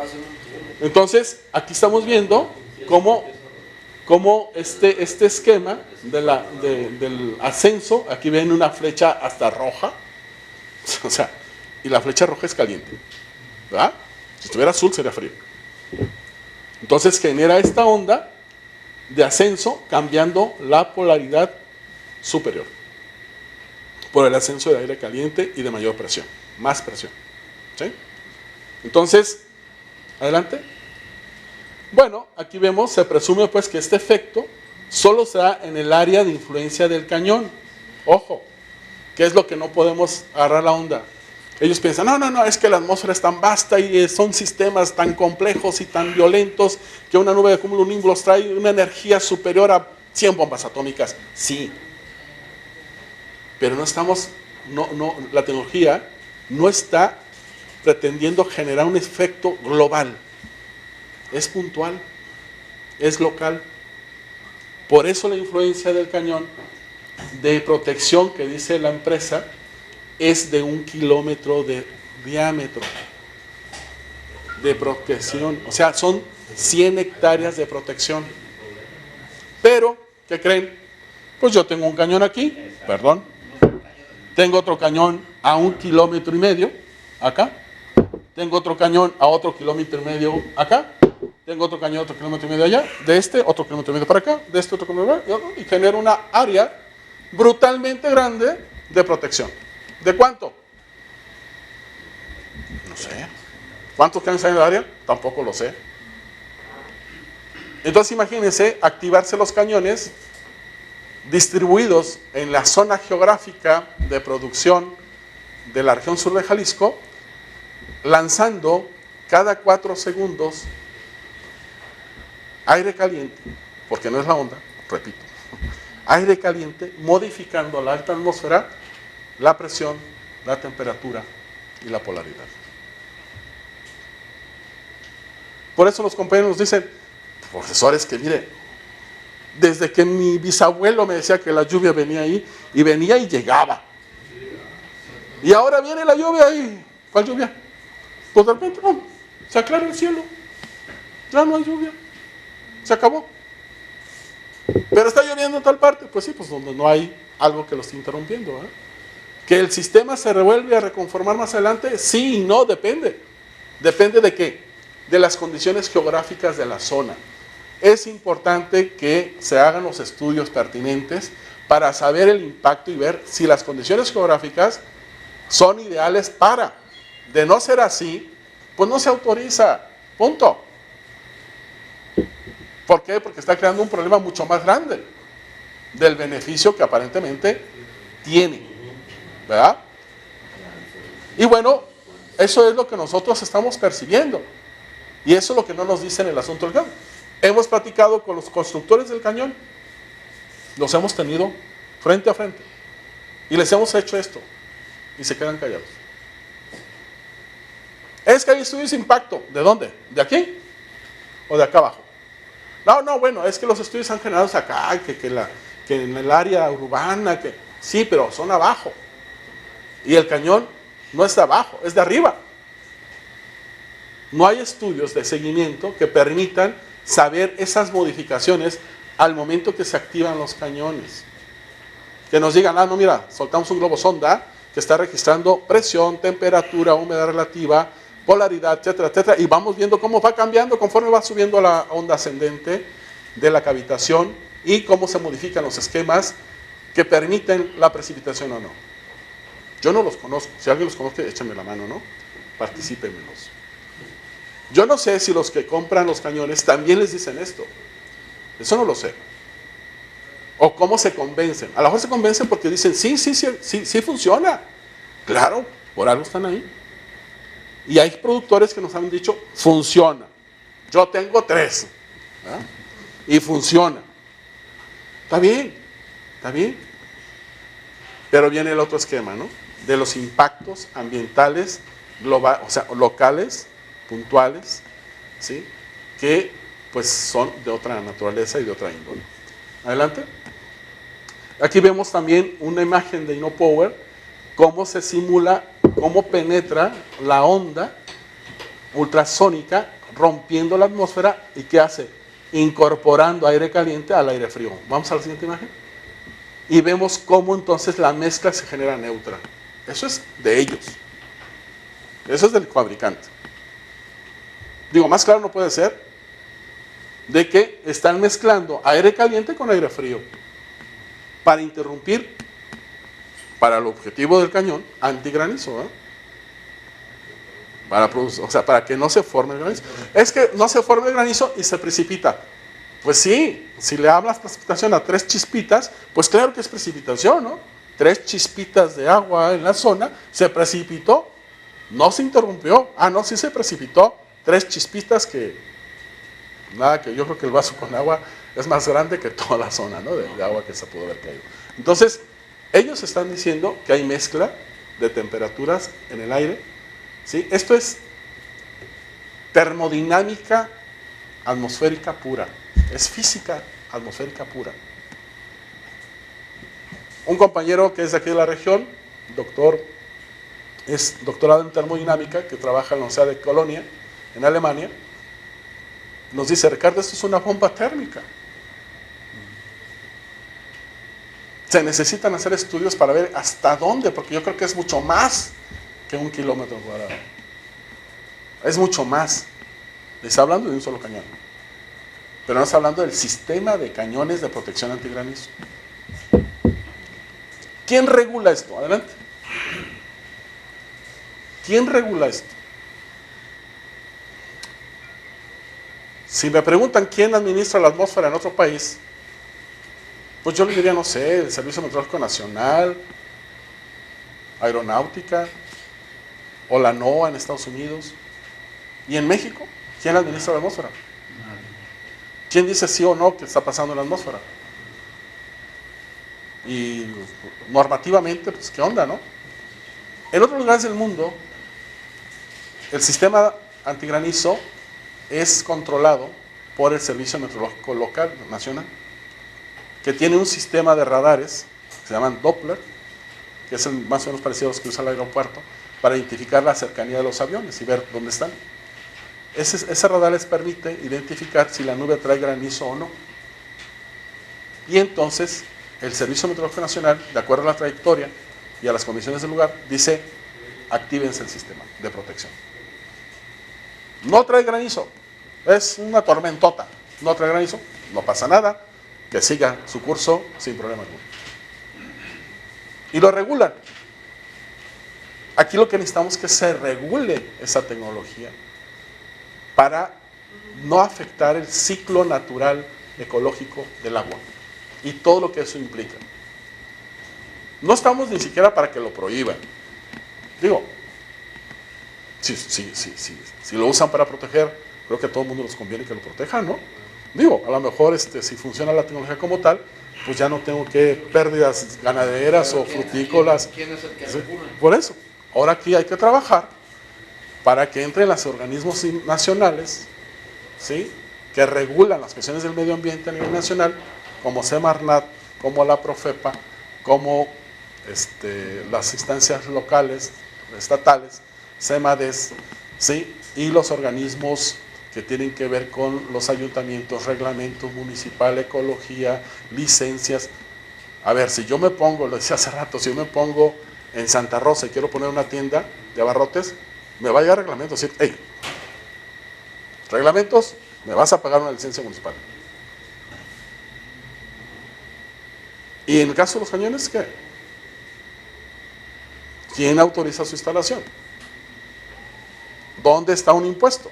Entonces, aquí estamos viendo cómo este esquema del ascenso, aquí ven una flecha hasta roja, o sea, y la flecha roja es caliente, ¿verdad? Si estuviera azul sería frío. Entonces genera esta onda de ascenso cambiando la polaridad superior por el ascenso de aire caliente y de mayor presión, más presión. ¿Sí? Entonces, adelante. Bueno, aquí vemos, se presume pues que este efecto solo se da en el área de influencia del cañón. Ojo, ¿qué es lo que no podemos agarrar la onda? Ellos piensan, no, es que la atmósfera es tan vasta y son sistemas tan complejos y tan violentos que una nube de cumulonimbus trae una energía superior a 100 bombas atómicas. Sí, pero la tecnología no está pretendiendo generar un efecto global. Es puntual, es local. Por eso la influencia del cañón de protección que dice la empresa es de 1 kilómetro de diámetro de protección. O sea, son 100 hectáreas de protección. Pero, ¿qué creen? Pues yo tengo un cañón aquí, perdón. Tengo otro cañón a 1,5 kilómetros, acá. Tengo otro cañón a otro 1,5 kilómetros acá. Tengo otro cañón a otro 1,5 kilómetros allá. De este, otro 1,5 kilómetros para acá. De este, otro kilómetro para acá. Y genero una área brutalmente grande de protección. ¿De cuánto? No sé. ¿Cuántos cañones hay en el área? Tampoco lo sé. Entonces imagínense activarse los cañones distribuidos en la zona geográfica de producción de la región sur de Jalisco, lanzando cada 4 segundos aire caliente, porque no es la onda, repito, aire caliente modificando la alta atmósfera, la presión, la temperatura y la polaridad. Por eso los compañeros nos dicen, profesores, que mire, desde que mi bisabuelo me decía que la lluvia venía ahí, y venía y llegaba. Y ahora viene la lluvia ahí. ¿Cuál lluvia? Pues de repente, no, se aclara el cielo. Ya no hay lluvia. Se acabó. Pero está lloviendo en tal parte. Pues sí, pues donde no hay algo que lo esté interrumpiendo. ¿Que el sistema se revuelve a reconformar más adelante? Sí y no, depende. ¿Depende de qué? De las condiciones geográficas de la zona. Es importante que se hagan los estudios pertinentes para saber el impacto y ver si las condiciones geográficas son ideales para. De no ser así, pues no se autoriza. Punto. ¿Por qué? Porque está creando un problema mucho más grande del beneficio que aparentemente tiene. ¿Verdad? Y bueno, eso es lo que nosotros estamos percibiendo. Y eso es lo que no nos dicen en el asunto del cañón. Hemos platicado con los constructores del cañón. Los hemos tenido frente a frente. Y les hemos hecho esto. Y se quedan callados. Es que hay estudios de impacto. ¿De dónde? ¿De aquí? ¿O de acá abajo? No, bueno, es que los estudios han generado acá, que en el área urbana, que sí, pero son abajo. Y el cañón no es de abajo, es de arriba. No hay estudios de seguimiento que permitan saber esas modificaciones al momento que se activan los cañones. Que nos digan, no, mira, soltamos un globo sonda que está registrando presión, temperatura, humedad relativa, polaridad, etcétera, etcétera, y vamos viendo cómo va cambiando conforme va subiendo la onda ascendente de la cavitación y cómo se modifican los esquemas que permiten la precipitación o no. Yo no los conozco. Si alguien los conoce, échame la mano, ¿no? Particípenmelos. Yo no sé si los que compran los cañones también les dicen esto. Eso no lo sé. O cómo se convencen. A lo mejor se convencen porque dicen, sí funciona. Claro, por algo están ahí. Y hay productores que nos han dicho, funciona. Yo tengo 3. ¿verdad? Y funciona. Está bien, está bien. Pero viene el otro esquema, ¿no? De los impactos ambientales globales, o sea, locales, puntuales, ¿sí? Que pues son de otra naturaleza y de otra índole. Adelante. Aquí vemos también una imagen de InnoPower, cómo se simula, cómo penetra la onda ultrasónica rompiendo la atmósfera y qué hace, incorporando aire caliente al aire frío. Vamos a la siguiente imagen. Y vemos cómo entonces la mezcla se genera neutra. Eso es de ellos. Eso es del fabricante. Digo, más claro no puede ser de que están mezclando aire caliente con aire frío para interrumpir, para el objetivo del cañón, antigranizo, ¿eh? Para que no se forme el granizo. Es que no se forme el granizo y se precipita. Pues sí, si le hablas precipitación a 3 chispitas, pues claro que es precipitación, ¿no? 3 chispitas de agua en la zona, se precipitó, no se interrumpió. Ah, no, sí se precipitó. 3 chispitas que, nada, que yo creo que el vaso con agua es más grande que toda la zona, ¿no? de agua que se pudo haber caído. Entonces, ellos están diciendo que hay mezcla de temperaturas en el aire, ¿sí? Esto es termodinámica atmosférica pura, es física atmosférica pura. Un compañero que es de aquí de la región, es doctorado en termodinámica, que trabaja en la Universidad de Colonia, en Alemania, nos dice, Ricardo, esto es una bomba térmica. Se necesitan hacer estudios para ver hasta dónde, porque yo creo que es mucho más que 1 kilómetro cuadrado. Es mucho más. Está hablando de un solo cañón. Pero no está hablando del sistema de cañones de protección antigranizo. ¿Quién regula esto? Adelante. ¿Quién regula esto? Si me preguntan quién administra la atmósfera en otro país, pues yo le diría, no sé, el Servicio Meteorológico Nacional, Aeronáutica, o la NOAA en Estados Unidos. ¿Y en México? ¿Quién administra la atmósfera? ¿Quién dice sí o no que está pasando en la atmósfera? Y normativamente, pues, ¿qué onda, no? En otros lugares del mundo, el sistema antigranizo es controlado por el Servicio Meteorológico Local, Nacional, que tiene un sistema de radares, que se llaman Doppler, que es más o menos parecido a los que usa el aeropuerto, para identificar la cercanía de los aviones y ver dónde están. Ese radar les permite identificar si la nube trae granizo o no. Y entonces, el Servicio Meteorológico Nacional, de acuerdo a la trayectoria y a las condiciones del lugar, dice, actívense el sistema de protección. No trae granizo, es una tormentota, no trae granizo, no pasa nada, que siga su curso sin problema alguno. Y lo regulan. Aquí lo que necesitamos es que se regule esa tecnología para no afectar el ciclo natural ecológico del agua y todo lo que eso implica. No estamos ni siquiera para que lo prohíban. Digo, si lo usan para proteger, creo que a todo el mundo les conviene que lo protejan, ¿no? Digo, a lo mejor si funciona la tecnología como tal, pues ya no tengo que pérdidas ganaderas o frutícolas. ¿Quién es el que regula? Por eso, ahora aquí hay que trabajar para que entren los organismos nacionales, ¿sí?, que regulan las cuestiones del medio ambiente a nivel nacional, como Semarnat, como la Profepa, como las instancias locales, estatales, Semades, ¿sí?, y los organismos que tienen que ver con los ayuntamientos, reglamentos municipal, ecología, licencias. A ver, si yo me pongo, lo decía hace rato, si yo me pongo en Santa Rosa y quiero poner una tienda de abarrotes, me va a llegar reglamento, decir, hey, reglamentos, me vas a pagar una licencia municipal. Y en el caso de los cañones, ¿qué? ¿Quién autoriza su instalación? ¿Dónde está un impuesto?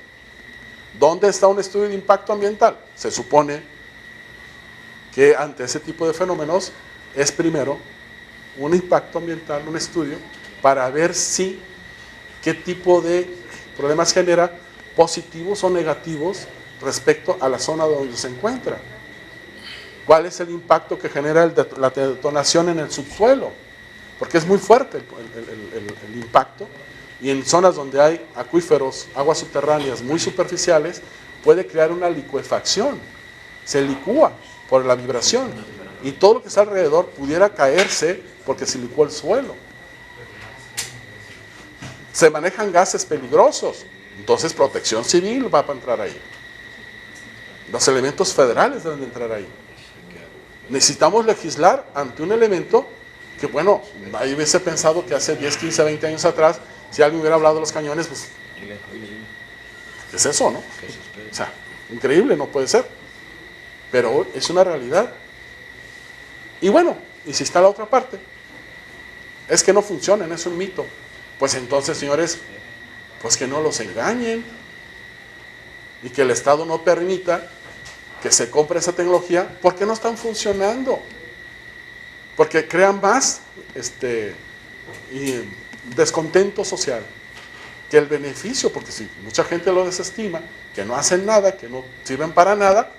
¿Dónde está un estudio de impacto ambiental? Se supone que ante ese tipo de fenómenos es primero un impacto ambiental, un estudio, para ver si qué tipo de problemas genera, positivos o negativos, respecto a la zona donde se encuentra. ¿Cuál es el impacto que genera la detonación en el subsuelo? Porque es muy fuerte el impacto, y en zonas donde hay acuíferos, aguas subterráneas muy superficiales, puede crear una licuefacción, se licúa por la vibración, y todo lo que está alrededor pudiera caerse porque se licuó el suelo. Se manejan gases peligrosos, entonces Protección Civil va a entrar ahí. Los elementos federales deben de entrar ahí. Necesitamos legislar ante un elemento que, bueno, ahí hubiese pensado que hace 10, 15, 20 años atrás, si alguien hubiera hablado de los cañones, pues, ¿qué es eso, no? O sea, increíble, no puede ser. Pero es una realidad. Y bueno, y si está la otra parte, es que no funcionan, es un mito. Pues entonces, señores, pues que no los engañen y que el Estado no permita que se compre esa tecnología porque no están funcionando, porque crean más descontento social que el beneficio, porque si mucha gente lo desestima, que no hacen nada, que no sirven para nada,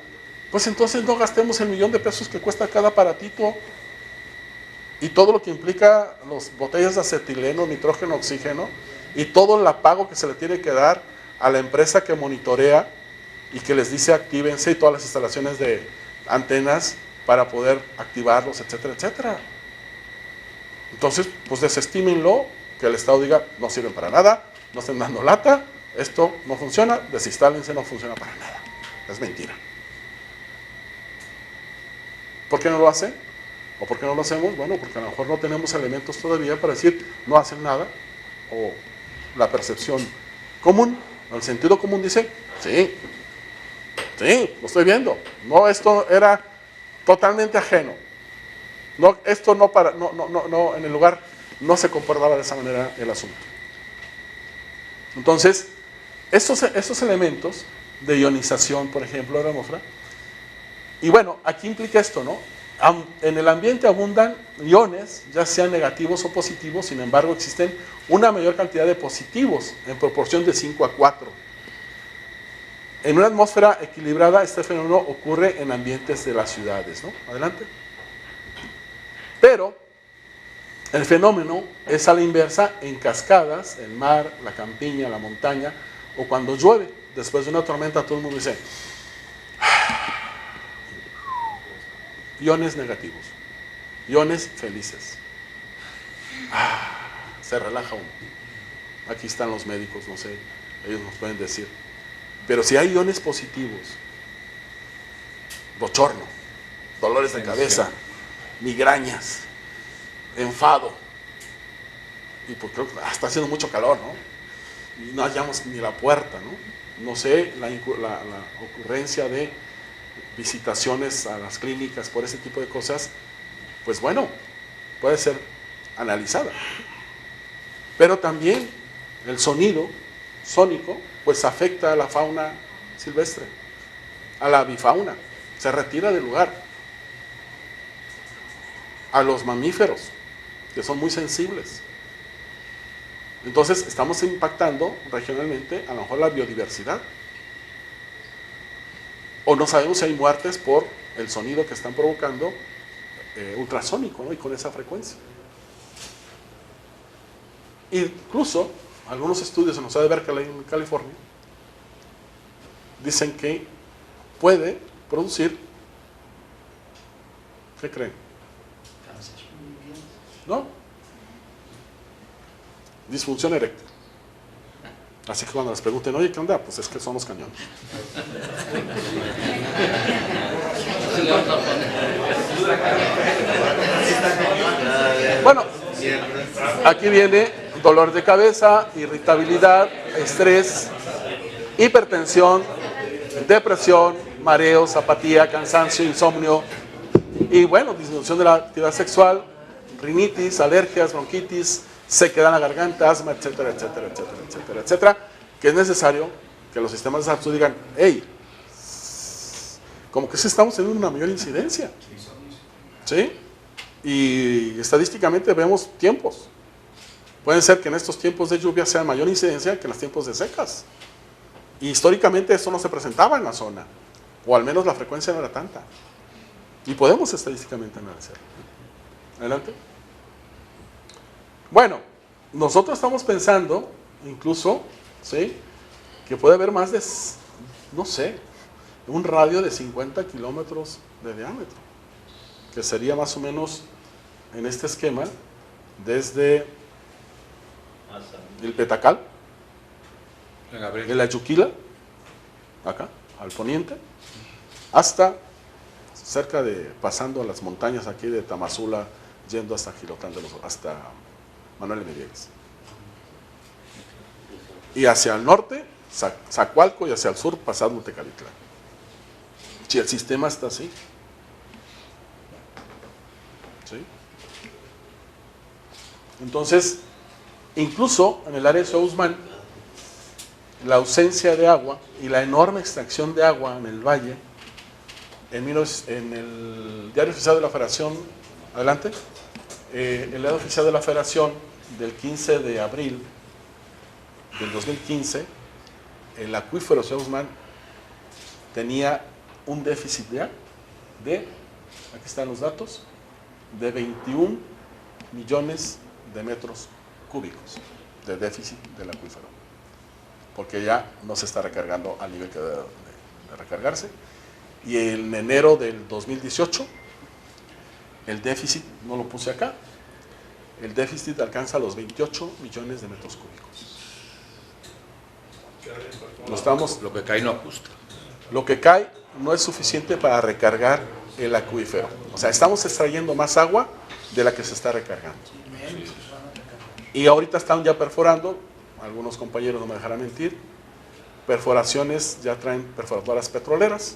pues entonces no gastemos el $1,000,000 que cuesta cada aparatito y todo lo que implica las botellas de acetileno, nitrógeno, oxígeno, y todo el apago que se le tiene que dar a la empresa que monitorea y que les dice actívense, y todas las instalaciones de antenas para poder activarlos, etcétera, etcétera. Entonces, pues desestímenlo, que el Estado diga, no sirven para nada, no estén dando lata, esto no funciona, desinstálense, no funciona para nada. Es mentira. ¿Por qué no lo hacen? ¿O por qué no lo hacemos? Bueno, porque a lo mejor no tenemos elementos todavía para decir, no hacen nada, o la percepción común, el sentido común dice, sí, lo estoy viendo. No, esto era totalmente ajeno. No, esto no, en el lugar no se comportaba de esa manera el asunto. Entonces, estos elementos de ionización, por ejemplo, de la atmósfera, y bueno, aquí implica esto, ¿no? En el ambiente abundan iones, ya sean negativos o positivos, sin embargo existen una mayor cantidad de positivos, en proporción de 5 a 4. En una atmósfera equilibrada, este fenómeno ocurre en ambientes de las ciudades, ¿no? Adelante. Pero el fenómeno es a la inversa en cascadas, el mar, la campiña, la montaña, o cuando llueve. Después de una tormenta todo el mundo dice, iones negativos, iones felices. Se relaja uno. Aquí están los médicos, no sé, ellos nos pueden decir. Pero si hay iones positivos, bochorno, dolores de cabeza, migrañas, enfado, y pues creo que está haciendo mucho calor, ¿no? Y no hallamos ni la puerta, ¿no? No sé, la ocurrencia de visitaciones a las clínicas por ese tipo de cosas, pues bueno, puede ser analizada. Pero también el sonido sónico pues afecta a la fauna silvestre, a la avifauna, se retira del lugar, a los mamíferos, que son muy sensibles. Entonces estamos impactando regionalmente a lo mejor la biodiversidad. O no sabemos si hay muertes por el sonido que están provocando ultrasónico, ¿no? Y con esa frecuencia. Incluso algunos estudios en la Universidad de Berkeley en California dicen que puede producir, ¿qué creen? ¿No? Disfunción eréctil. Así que cuando les pregunten, oye, ¿qué onda? Pues es que son los cañones. Bueno, aquí viene dolor de cabeza, irritabilidad, estrés, hipertensión, depresión, mareos, apatía, cansancio, insomnio y bueno, disminución de la actividad sexual, rinitis, alergias, bronquitis, sequedad en la garganta, asma, etcétera, etcétera, etcétera, etcétera, etcétera, que es necesario que los sistemas de salud digan, hey, como que sí estamos teniendo una mayor incidencia, ¿sí? Y estadísticamente vemos tiempos. Pueden ser que en estos tiempos de lluvia sea mayor incidencia que en los tiempos de secas. Y históricamente eso no se presentaba en la zona, o al menos la frecuencia no era tanta. Y podemos estadísticamente analizarlo. Adelante. Bueno, nosotros estamos pensando, incluso, ¿sí?, que puede haber más de, no sé, un radio de 50 kilómetros de diámetro, que sería más o menos en este esquema, desde el Petacal, de la Yuquila, acá, al poniente, hasta cerca de, pasando las montañas aquí de Tamazula, yendo hasta Gilotán de los, hasta Manuel M. Diegues. Y hacia el norte, Zacualco, y hacia el sur, pasando Tecalitlán. Si el sistema está así. ¿Sí? Entonces, incluso en el área de Sousman, la ausencia de agua y la enorme extracción de agua en el valle, en el Diario Oficial de la Federación, adelante, el Diario Oficial de la Federación del 15 de abril del 2015, el acuífero Sousman tenía un déficit de, aquí están los datos, de 21 millones de metros cúbicos de déficit del acuífero, porque ya no se está recargando al nivel que debe de recargarse. Y en enero del 2018, el déficit, no lo puse acá, el déficit alcanza los 28 millones de metros cúbicos. Lo que cae no ajusta. Lo que cae no es suficiente para recargar el acuífero. O sea, estamos extrayendo más agua de la que se está recargando. Y ahorita están ya perforando, algunos compañeros no me dejarán mentir, perforaciones, ya traen perforadoras petroleras,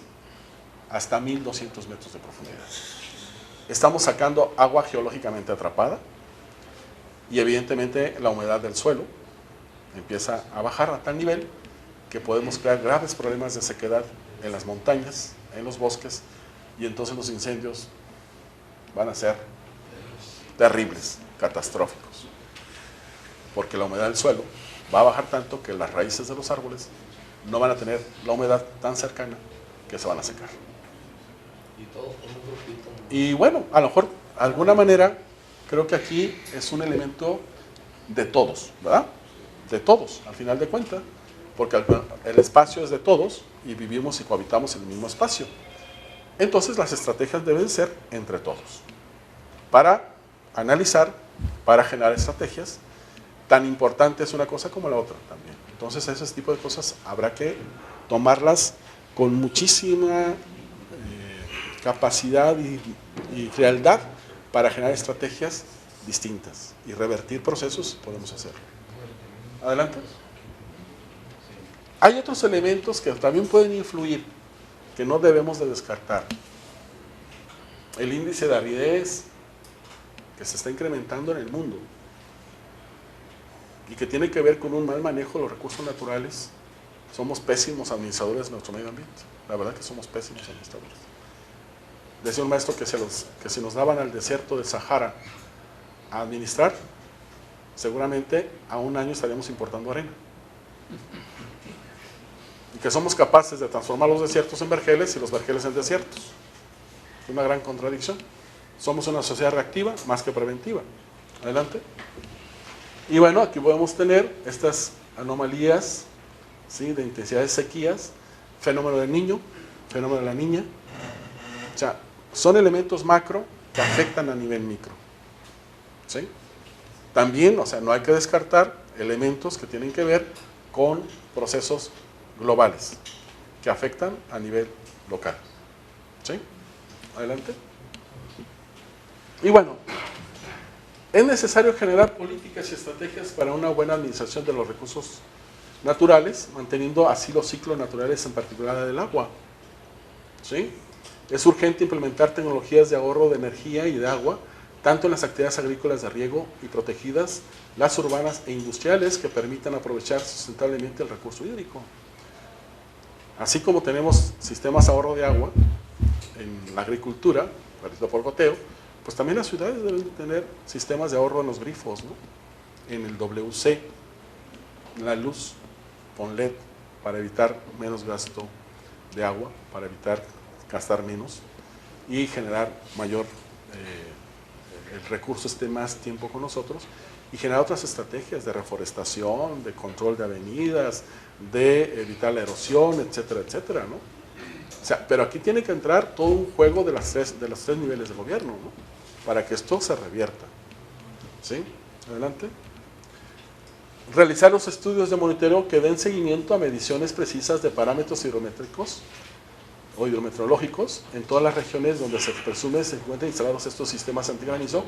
hasta 1200 metros de profundidad. Estamos sacando agua geológicamente atrapada y evidentemente la humedad del suelo empieza a bajar a tal nivel que podemos crear graves problemas de sequedad en las montañas, en los bosques, y entonces los incendios van a ser terribles, catastróficos, porque la humedad del suelo va a bajar tanto que las raíces de los árboles no van a tener la humedad tan cercana que se van a secar. Y bueno, a lo mejor, de alguna manera, creo que aquí es un elemento de todos, ¿verdad? De todos, al final de cuentas, porque el espacio es de todos y vivimos y cohabitamos en el mismo espacio. Entonces las estrategias deben ser entre todos, para analizar, para generar estrategias. Tan importante es una cosa como la otra también. Entonces ese tipo de cosas habrá que tomarlas con muchísima capacidad y frialdad para generar estrategias distintas y revertir procesos. Podemos hacerlo. Adelante. Hay otros elementos que también pueden influir, que no debemos de descartar. El índice de aridez, que se está incrementando en el mundo y que tiene que ver con un mal manejo de los recursos naturales. Somos pésimos administradores de nuestro medio ambiente. La verdad que somos pésimos administradores. Decía un maestro que si nos daban al desierto del Sahara a administrar, seguramente a un año estaríamos importando arena. Y que somos capaces de transformar los desiertos en vergeles y los vergeles en desiertos. Es una gran contradicción. Somos una sociedad reactiva más que preventiva. Adelante. Y bueno, aquí podemos tener estas anomalías, ¿sí?, de intensidad de sequías, fenómeno del niño, fenómeno de la niña. O sea, son elementos macro que afectan a nivel micro. ¿Sí? También, o sea, no hay que descartar elementos que tienen que ver con procesos globales que afectan a nivel local. ¿Sí? Adelante. Y bueno, es necesario generar políticas y estrategias para una buena administración de los recursos naturales, manteniendo así los ciclos naturales, en particular del agua. ¿Sí? Es urgente implementar tecnologías de ahorro de energía y de agua tanto en las actividades agrícolas de riego y protegidas, las urbanas e industriales que permitan aprovechar sustentablemente el recurso hídrico. Así como tenemos sistemas de ahorro de agua en la agricultura, por goteo, pues también las ciudades deben tener sistemas de ahorro en los grifos, ¿no? En el WC, en la luz, con LED, para evitar menos gasto de agua, para evitar gastar menos y generar mayor, el recurso esté más tiempo con nosotros, y generar otras estrategias de reforestación, de control de avenidas, de evitar la erosión, etcétera, etcétera, ¿no? O sea, pero aquí tiene que entrar todo un juego de los tres niveles de gobierno, ¿no? Para que esto se revierta. ¿Sí? Adelante. Realizar los estudios de monitoreo que den seguimiento a mediciones precisas de parámetros hidrométricos o hidrometeorológicos en todas las regiones donde se presume se encuentran instalados estos sistemas antigranizo,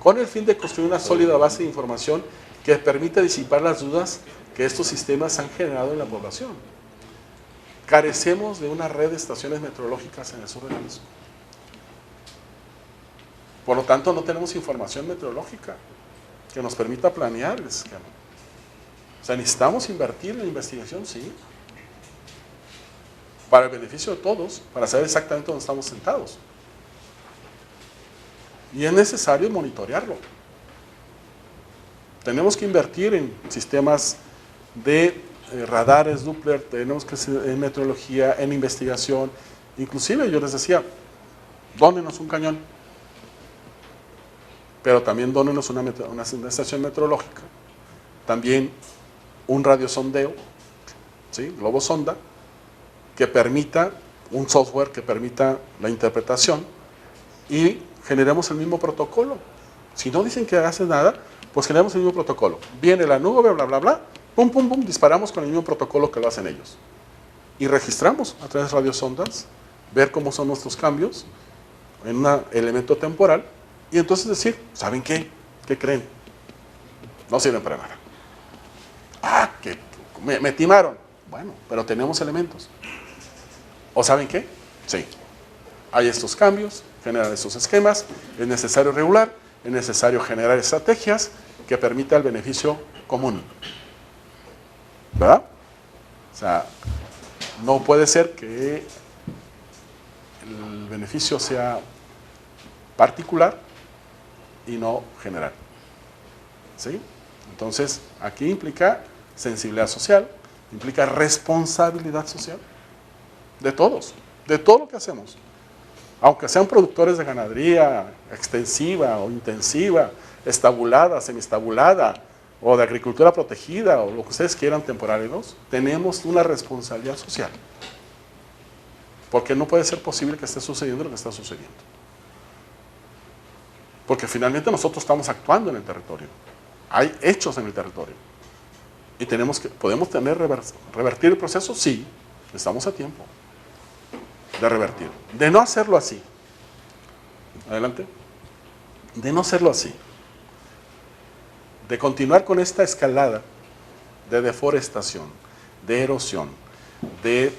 con el fin de construir una sólida base de información que permita disipar las dudas que estos sistemas han generado en la población. Carecemos de una red de estaciones meteorológicas en el sur de Jalisco. Por lo tanto, no tenemos información meteorológica que nos permita planear el esquema. O sea, necesitamos invertir en la investigación, sí, para el beneficio de todos, para saber exactamente dónde estamos sentados. Y es necesario monitorearlo. Tenemos que invertir en sistemas de radares Doppler, tenemos que hacer en meteorología, en investigación. Inclusive yo les decía, dónenos un cañón, pero también dónenos una estación meteorológica, también un radiosondeo, ¿sí? Globo sonda, que permita un software que permita la interpretación y generemos el mismo protocolo. Si no dicen que hace nada, pues generamos el mismo protocolo. Viene la nube, bla, bla, bla, pum, pum, pum, disparamos con el mismo protocolo que lo hacen ellos. Y registramos a través de radiosondas, ver cómo son nuestros cambios en un elemento temporal y entonces decir, ¿saben qué? ¿Qué creen? No sirven para nada. Ah, que me timaron. Bueno, pero tenemos elementos. ¿O saben qué? Sí. Hay estos cambios, generar estos esquemas, es necesario regular, es necesario generar estrategias que permitan el beneficio común. ¿Verdad? O sea, no puede ser que el beneficio sea particular y no general. ¿Sí? Entonces, aquí implica sensibilidad social, implica responsabilidad social de todos, de todo lo que hacemos. Aunque sean productores de ganadería extensiva o intensiva, estabulada, semistabulada, o de agricultura protegida, o lo que ustedes quieran, temporarios, tenemos una responsabilidad social. Porque no puede ser posible que esté sucediendo lo que está sucediendo. Porque finalmente nosotros estamos actuando en el territorio. Hay hechos en el territorio. Y podemos revertir el proceso, sí, estamos a tiempo de revertir. De no hacerlo así, adelante, de no hacerlo así, de continuar con esta escalada de deforestación, de erosión, de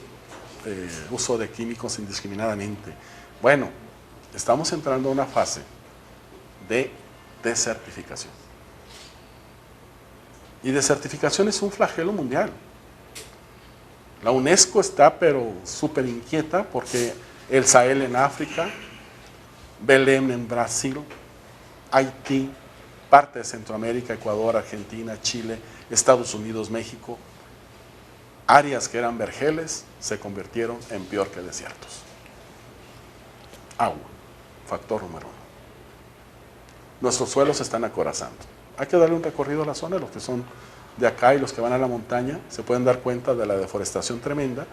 uso de químicos indiscriminadamente, bueno, estamos entrando a una fase de desertificación. Y desertificación es un flagelo mundial. La UNESCO está pero súper inquieta porque el Sahel en África, Belém en Brasil, Haití, parte de Centroamérica, Ecuador, Argentina, Chile, Estados Unidos, México, áreas que eran vergeles se convirtieron en peor que desiertos. Agua, factor número 1. Nuestros suelos se están acorazando. Hay que darle un recorrido a la zona, los que son de acá y los que van a la montaña se pueden dar cuenta de la deforestación tremenda,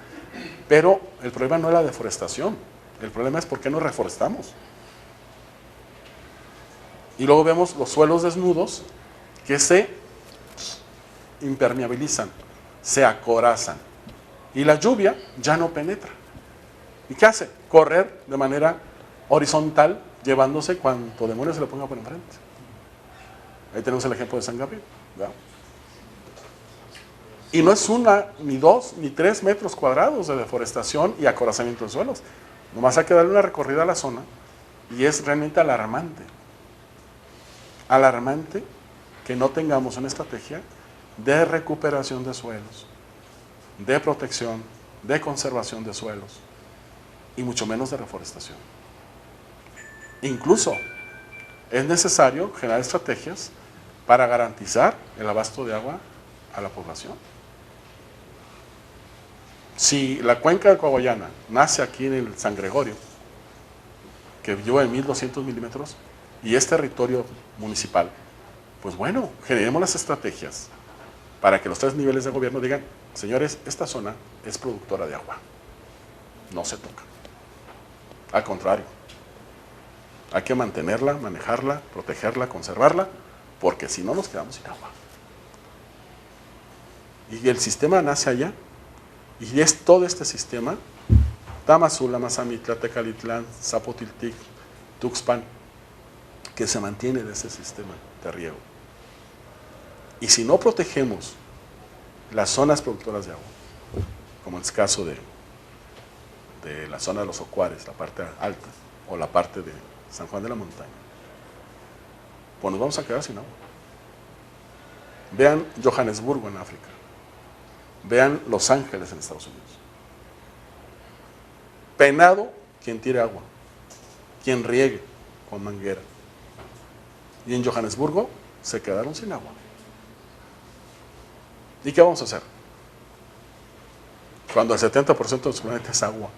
pero el problema no es la deforestación, el problema es por qué no reforestamos. Y luego vemos los suelos desnudos que se impermeabilizan, se acorazan y la lluvia ya no penetra. ¿Y qué hace? Correr de manera horizontal llevándose cuanto demonios se le ponga por enfrente. Ahí tenemos el ejemplo de San Gabriel, ¿verdad? Y no es 1, ni 2, ni 3 metros cuadrados de deforestación y acorazamiento de suelos. Nomás hay que darle una recorrida a la zona y es realmente alarmante. alarmante que no tengamos una estrategia de recuperación de suelos, de protección, de conservación de suelos y mucho menos de reforestación. Incluso es necesario generar estrategias para garantizar el abasto de agua a la población. Si la cuenca de Coahuayana nace aquí en el San Gregorio, que llueve 1200 milímetros, y es territorio municipal, pues bueno, generemos las estrategias para que los 3 niveles de gobierno digan, señores, esta zona es productora de agua, no se toca. Al contrario, hay que mantenerla, manejarla, protegerla, conservarla, porque si no nos quedamos sin agua. Y el sistema nace allá, y es todo este sistema, Tamazula, Mazamitla, Tecalitlán, Zapotiltic, Tuxpan, que se mantiene de ese sistema de riego. Y si no protegemos las zonas productoras de agua, como es el caso de la zona de los Ocuares, la parte alta, o la parte de San Juan de la Montaña, pues nos vamos a quedar sin agua. Vean Johannesburgo en África, vean Los Ángeles en Estados Unidos. Penado quien tire agua, quien riegue con manguera. Y en Johannesburgo se quedaron sin agua. ¿Y qué vamos a hacer? Cuando el 70% de su planeta es agua.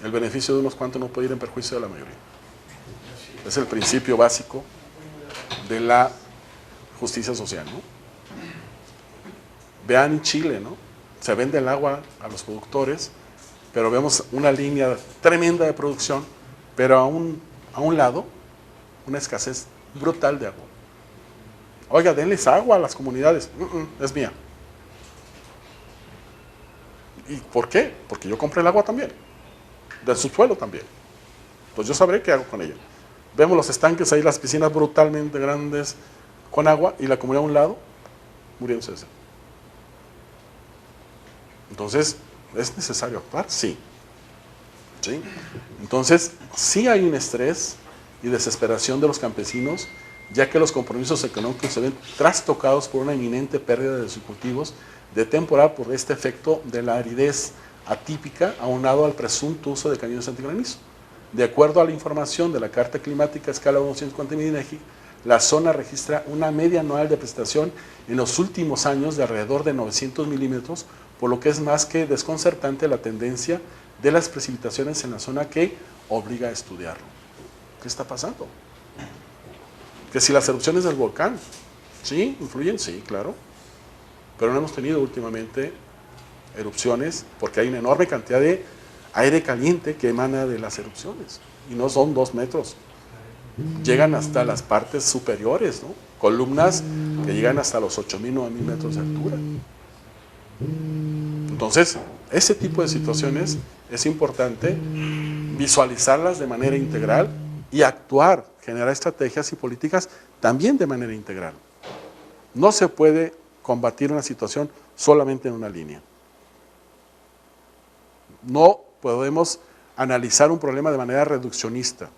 El beneficio de unos cuantos no puede ir en perjuicio de la mayoría. Es el principio básico de la justicia social, ¿no? Vean en Chile, ¿no? Se vende el agua a los productores, pero vemos una línea tremenda de producción, pero a un lado, una escasez brutal de agua. Oiga, denles agua a las comunidades. Es mía. ¿Y por qué? Porque yo compré el agua también, del subsuelo también. Pues yo sabré qué hago con ella. Vemos los estanques ahí, las piscinas brutalmente grandes con agua, y la comunidad a un lado muriéndose de sed. Entonces, ¿es necesario actuar? Sí. ¿Sí? Entonces, sí hay un estrés y desesperación de los campesinos, ya que los compromisos económicos se ven trastocados por una inminente pérdida de sus cultivos de temporada por este efecto de la aridez atípica aunado al presunto uso de cañones antigranizo. De acuerdo a la información de la Carta Climática Escala 150 de INEGI, la zona registra una media anual de precipitación en los últimos años de alrededor de 900 milímetros, por lo que es más que desconcertante la tendencia de las precipitaciones en la zona que obliga a estudiarlo. ¿Qué está pasando? Que si las erupciones del volcán, ¿sí? ¿Influyen? Sí, claro. Pero no hemos tenido últimamente erupciones porque hay una enorme cantidad de aire caliente que emana de las erupciones. Y no son 2 metros. Llegan hasta las partes superiores, ¿no? Columnas que llegan hasta los 8.000, 9.000 metros de altura. Entonces, ese tipo de situaciones es importante visualizarlas de manera integral y actuar, generar estrategias y políticas también de manera integral. No se puede combatir una situación solamente en una línea. No podemos analizar un problema de manera reduccionista.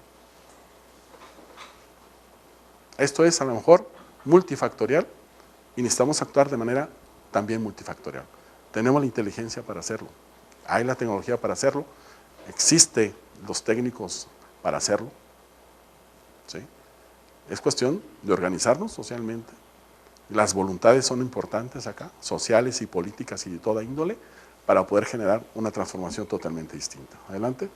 Esto es a lo mejor multifactorial y necesitamos actuar de manera también multifactorial. Tenemos la inteligencia para hacerlo, hay la tecnología para hacerlo, existen los técnicos para hacerlo. ¿Sí? Es cuestión de organizarnos socialmente. Las voluntades son importantes acá, sociales y políticas y de toda índole, para poder generar una transformación totalmente distinta. Adelante.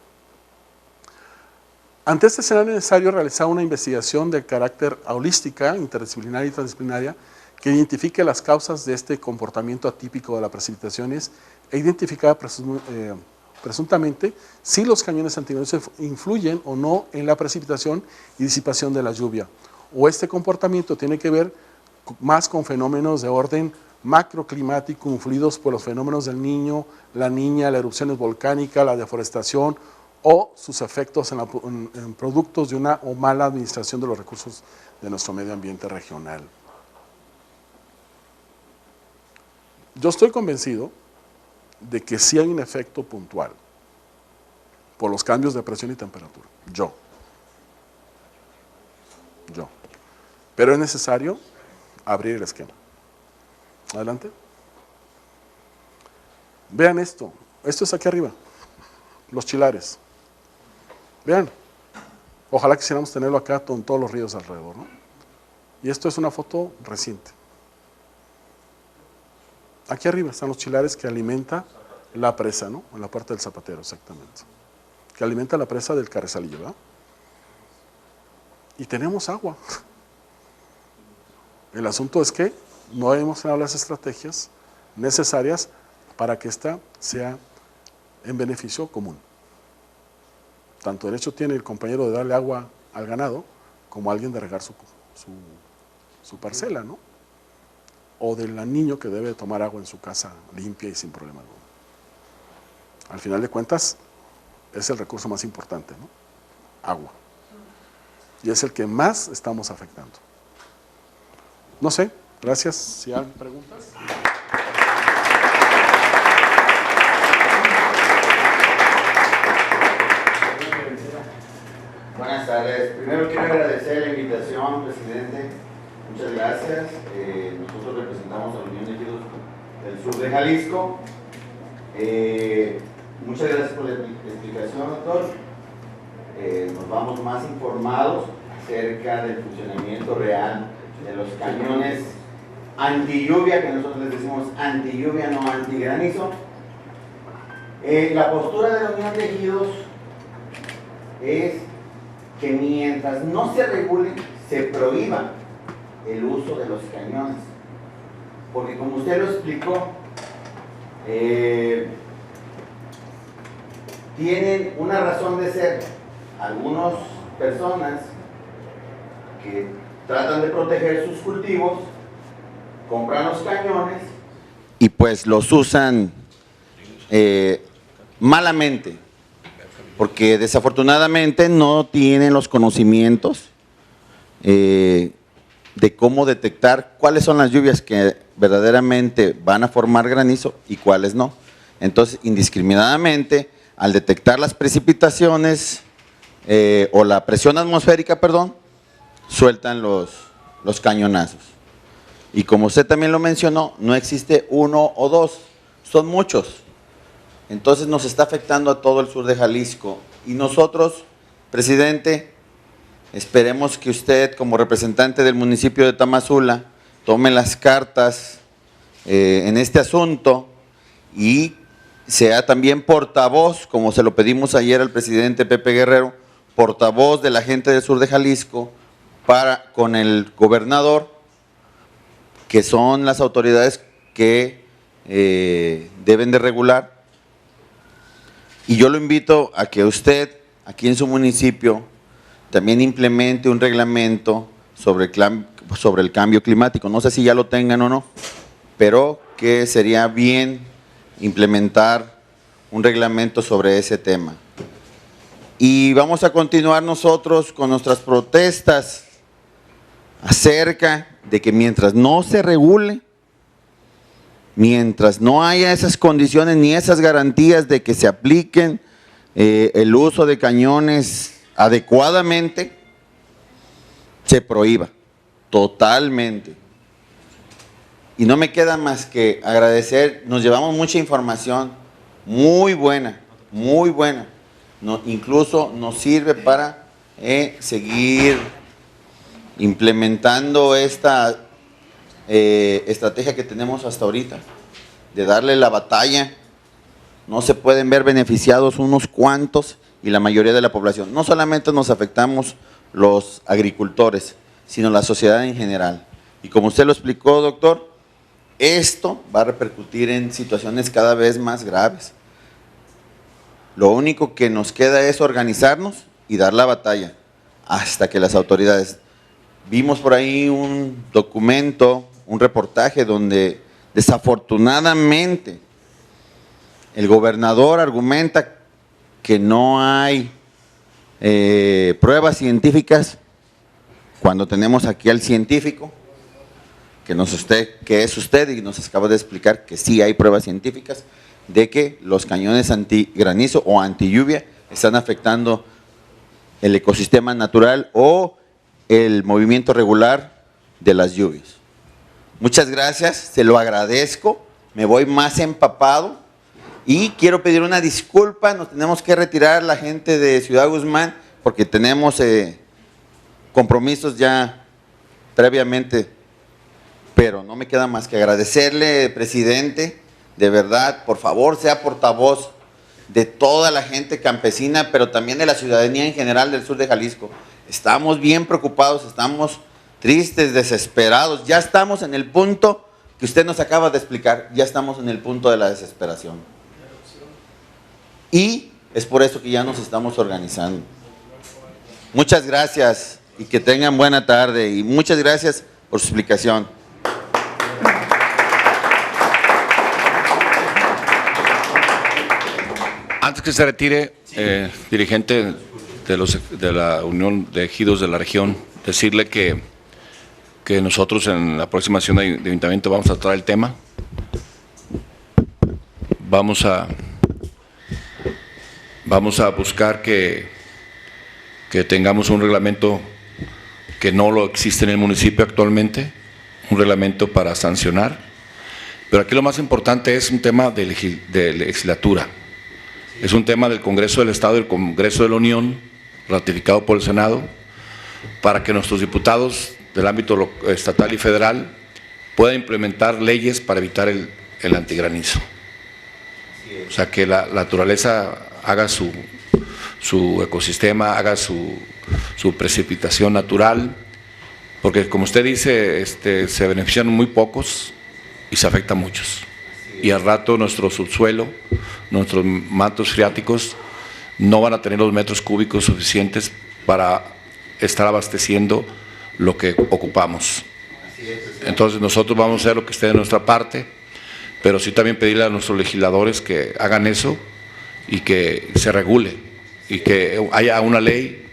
Ante este escenario es necesario realizar una investigación de carácter holística, interdisciplinaria y transdisciplinaria que identifique las causas de este comportamiento atípico de las precipitaciones e identificar presuntamente si los cañones antigranizo influyen o no en la precipitación y disipación de la lluvia, o este comportamiento tiene que ver más con fenómenos de orden macroclimático influidos por los fenómenos del Niño, la Niña, las erupciones volcánicas, la deforestación o sus efectos en productos de una o mala administración de los recursos de nuestro medio ambiente regional. Yo estoy convencido de que sí hay un efecto puntual por los cambios de presión y temperatura. pero es necesario abrir el esquema. Adelante. Vean esto es aquí arriba, los chilares. Vean, ojalá quisiéramos tenerlo acá con todos los ríos alrededor, ¿no? Y esto es una foto reciente. Aquí arriba están los chilares que alimenta la presa, ¿no? En la parte del Zapatero, exactamente. Que alimenta la presa del Carrizalillo, ¿verdad? Y tenemos agua. El asunto es que no hemos creado las estrategias necesarias para que ésta sea en beneficio común. Tanto derecho tiene el compañero de darle agua al ganado, como alguien de regar su parcela, ¿no? O del niño que debe tomar agua en su casa limpia y sin problema alguno. Al final de cuentas, es el recurso más importante, ¿no? Agua. Y es el que más estamos afectando. No sé, gracias. Si hay preguntas. Buenas tardes. Primero quiero agradecer la invitación, presidente. Muchas gracias. Nosotros representamos a la Unión de Ejidos del Sur de Jalisco. Muchas gracias por la explicación, doctor. Nos vamos más informados acerca del funcionamiento real de los cañones anti-lluvia, que nosotros les decimos anti-lluvia, no anti-granizo. La postura de la Unión de Ejidos es que mientras no se regule, se prohíba el uso de los cañones. Porque como usted lo explicó, tienen una razón de ser. Algunas personas que tratan de proteger sus cultivos, compran los cañones y pues los usan malamente, porque desafortunadamente no tienen los conocimientos de cómo detectar cuáles son las lluvias que verdaderamente van a formar granizo y cuáles no. Entonces, indiscriminadamente, al detectar las precipitaciones o la presión atmosférica, perdón, sueltan los cañonazos. Y como usted también lo mencionó, no existe uno o dos, son muchos. Entonces nos está afectando a todo el sur de Jalisco. Y nosotros, presidente, esperemos que usted, como representante del municipio de Tamazula, tome las cartas en este asunto y sea también portavoz, como se lo pedimos ayer al presidente Pepe Guerrero, portavoz de la gente del sur de Jalisco con el gobernador, que son las autoridades que deben de regular. Y yo lo invito a que usted, aquí en su municipio, también implemente un reglamento sobre el cambio climático. No sé si ya lo tengan o no, pero que sería bien implementar un reglamento sobre ese tema. Y vamos a continuar nosotros con nuestras protestas acerca de que mientras no se regule, mientras no haya esas condiciones ni esas garantías de que se apliquen el uso de cañones adecuadamente, se prohíba totalmente. Y no me queda más que agradecer, nos llevamos mucha información, muy buena, incluso nos sirve para seguir implementando esta estrategia que tenemos hasta ahorita, de darle la batalla. No se pueden ver beneficiados unos cuantos y la mayoría de la población. No solamente nos afectamos los agricultores, sino la sociedad en general. Y como usted lo explicó, doctor, esto va a repercutir en situaciones cada vez más graves. Lo único que nos queda es organizarnos y dar la batalla hasta que las autoridades. Vimos por ahí un documento, un reportaje donde desafortunadamente el gobernador argumenta que no hay pruebas científicas, cuando tenemos aquí al científico, que es usted y nos acaba de explicar que sí hay pruebas científicas de que los cañones antigranizo o antilluvia están afectando el ecosistema natural o el movimiento regular de las lluvias. Muchas gracias, se lo agradezco, me voy más empapado y quiero pedir una disculpa, nos tenemos que retirar la gente de Ciudad Guzmán porque tenemos compromisos ya previamente, pero no me queda más que agradecerle, presidente, de verdad, por favor, sea portavoz de toda la gente campesina, pero también de la ciudadanía en general del sur de Jalisco. Estamos bien preocupados, estamos tristes, desesperados, ya estamos en el punto que usted nos acaba de explicar, ya estamos en el punto de la desesperación. Y es por eso que ya nos estamos organizando. Muchas gracias y que tengan buena tarde y muchas gracias por su explicación. Antes que se retire, dirigente de la Unión de Ejidos de la región, decirle que nosotros en la próxima sesión de ayuntamiento vamos a tratar el tema. Vamos a buscar que tengamos un reglamento que no lo existe en el municipio actualmente, un reglamento para sancionar. Pero aquí lo más importante es un tema de legislatura. Es un tema del Congreso del Estado y del Congreso de la Unión, ratificado por el Senado, para que nuestros diputados del ámbito estatal y federal puedan implementar leyes para evitar el antigranizo. O sea, que la naturaleza haga su ecosistema, haga su precipitación natural, porque como usted dice, se benefician muy pocos y se afectan muchos. Y al rato nuestro subsuelo, nuestros mantos freáticos no van a tener los metros cúbicos suficientes para estar abasteciendo lo que ocupamos. Entonces nosotros vamos a hacer lo que esté de nuestra parte, pero sí también pedirle a nuestros legisladores que hagan eso y que se regule y que haya una ley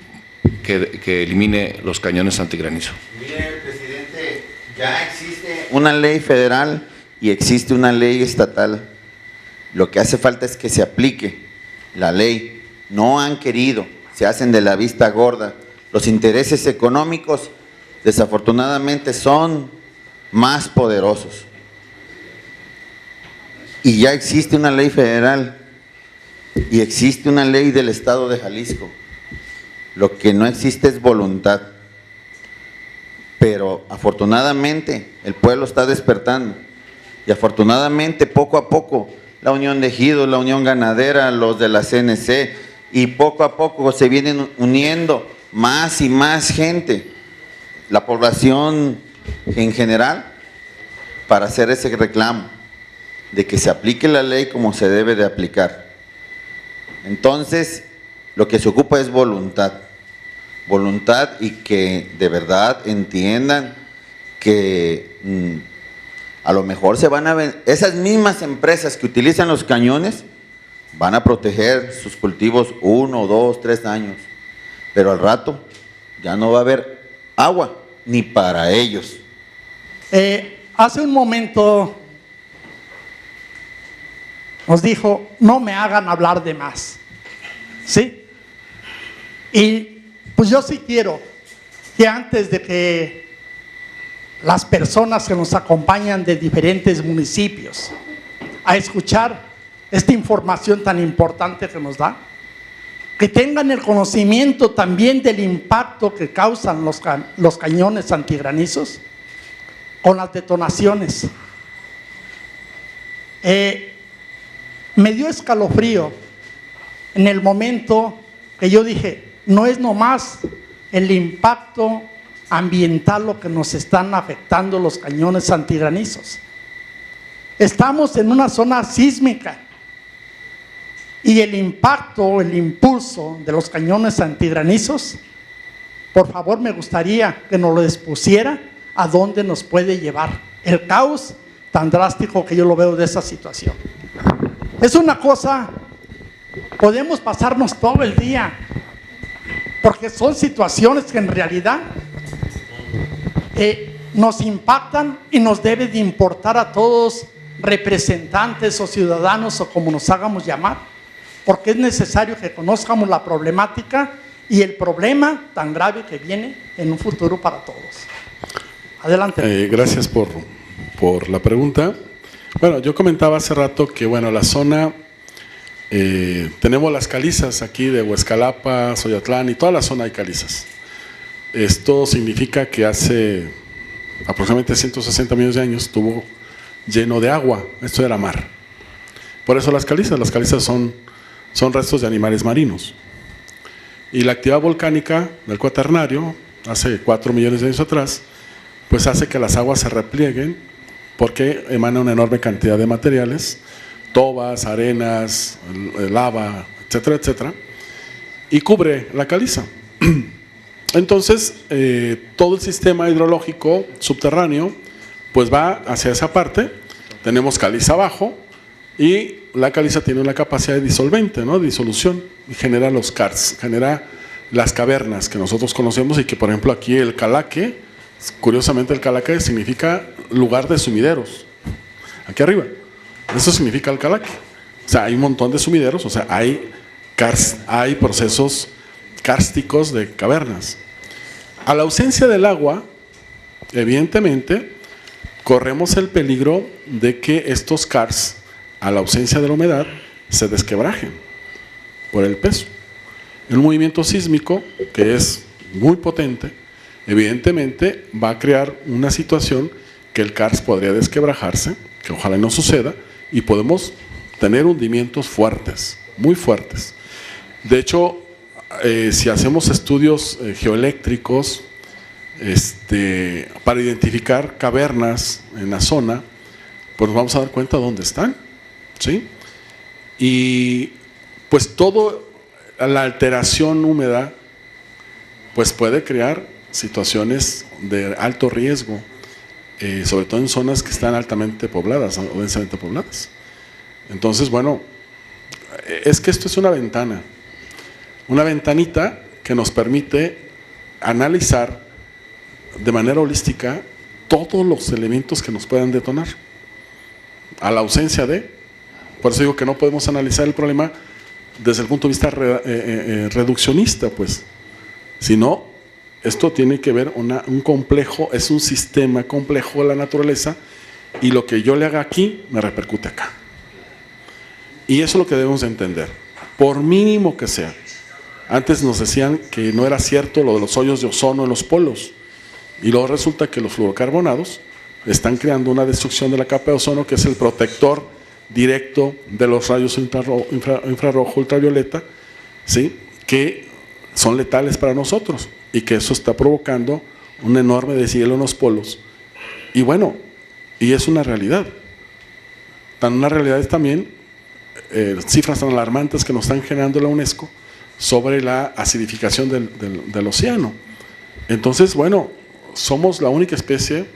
que elimine los cañones antigranizo. Mire, presidente, ya existe una ley federal y existe una ley estatal. Lo que hace falta es que se aplique la ley. No han querido, se hacen de la vista gorda. Los intereses económicos, desafortunadamente, son más poderosos. Y ya existe una ley federal y existe una ley del Estado de Jalisco. Lo que no existe es voluntad. Pero afortunadamente el pueblo está despertando. Y afortunadamente poco a poco la Unión de Ejidos, la Unión Ganadera, los de la CNC, y poco a poco se vienen uniendo más y más gente, la población en general, para hacer ese reclamo de que se aplique la ley como se debe de aplicar. Entonces, lo que se ocupa es voluntad y que de verdad entiendan que a lo mejor se van a ver, esas mismas empresas que utilizan los cañones van a proteger sus cultivos 1, 2, 3 años, pero al rato ya no va a haber agua ni para ellos. Hace un momento nos dijo, no me hagan hablar de más, ¿sí? Y pues yo sí quiero que antes de que las personas que nos acompañan de diferentes municipios a escuchar esta información tan importante que nos da, que tengan el conocimiento también del impacto que causan los cañones antigranizos con las detonaciones. Me dio escalofrío en el momento que yo dije, no es nomás el impacto ambiental lo que nos están afectando los cañones antigranizos. Estamos en una zona sísmica y el impacto, el impulso de los cañones antigranizos, por favor me gustaría que nos lo expusiera a dónde nos puede llevar el caos tan drástico que yo lo veo de esa situación. Es una cosa, podemos pasarnos todo el día, porque son situaciones que en realidad nos impactan y nos debe de importar a todos, representantes o ciudadanos o como nos hagamos llamar, porque es necesario que conozcamos la problemática y el problema tan grave que viene en un futuro para todos. Adelante. Gracias por la pregunta. Bueno, yo comentaba hace rato que, bueno, la zona, tenemos las calizas aquí de Huescalapa, Xoyatlán, y toda la zona hay calizas. Esto significa que hace aproximadamente 160 millones de años estuvo lleno de agua, esto era mar. Por eso las calizas son restos de animales marinos. Y la actividad volcánica del Cuaternario, hace 4 millones de años atrás, pues hace que las aguas se replieguen porque emana una enorme cantidad de materiales, tobas, arenas, lava, etcétera, etcétera, y cubre la caliza. Entonces, todo el sistema hidrológico subterráneo pues va hacia esa parte. Tenemos caliza abajo y la caliza tiene una capacidad de disolvente, ¿no? De disolución, y genera los karsts, genera las cavernas que nosotros conocemos, y que, por ejemplo, aquí el Calaque, curiosamente el Calaque significa lugar de sumideros, aquí arriba, eso significa el Calaque. O sea, hay un montón de sumideros, o sea, hay procesos kársticos de cavernas. A la ausencia del agua, evidentemente, corremos el peligro de que estos karsts, a la ausencia de la humedad, se desquebrajen por el peso. Un movimiento sísmico que es muy potente, evidentemente va a crear una situación que el karst podría desquebrajarse, que ojalá no suceda, y podemos tener hundimientos fuertes, muy fuertes. De hecho, si hacemos estudios geoeléctricos para identificar cavernas en la zona, pues nos vamos a dar cuenta de dónde están, ¿sí? Y pues toda la alteración húmeda pues puede crear situaciones de alto riesgo, sobre todo en zonas que están altamente pobladas o densamente pobladas. Entonces, bueno, es que esto es una ventanita que nos permite analizar de manera holística todos los elementos que nos puedan detonar. A la ausencia por eso digo que no podemos analizar el problema desde el punto de vista reduccionista, pues, sino esto tiene que ver un complejo, es un sistema complejo de la naturaleza, y lo que yo le haga aquí me repercute acá. Y eso es lo que debemos de entender, por mínimo que sea. Antes nos decían que no era cierto lo de los hoyos de ozono en los polos, y luego resulta que los fluorocarbonados están creando una destrucción de la capa de ozono, que es el protector directo de los rayos infrarrojo, ultravioleta, ¿sí? Que son letales para nosotros, y que eso está provocando un enorme deshielo en los polos. Y bueno, y es una realidad. Una realidad es también cifras tan alarmantes que nos están generando la UNESCO sobre la acidificación del océano. Entonces, bueno, somos la única especie,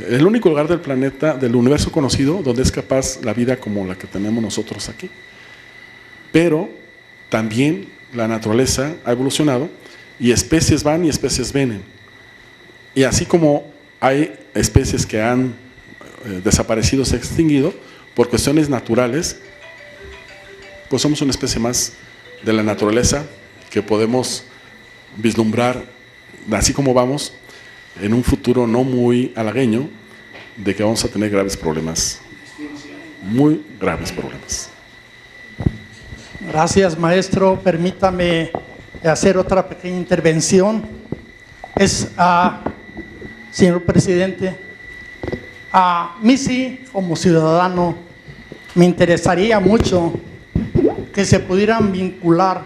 el único lugar del planeta, del universo conocido, donde es capaz la vida como la que tenemos nosotros aquí. Pero también la naturaleza ha evolucionado, y especies van y especies vienen. Y así como hay especies que han desaparecido, se han extinguido por cuestiones naturales, pues somos una especie más de la naturaleza que podemos vislumbrar, así como vamos, en un futuro no muy halagüeño, de que vamos a tener graves problemas, muy graves problemas. Gracias, maestro. Permítame hacer otra pequeña intervención. Señor presidente, a mí sí, como ciudadano, me interesaría mucho que se pudieran vincular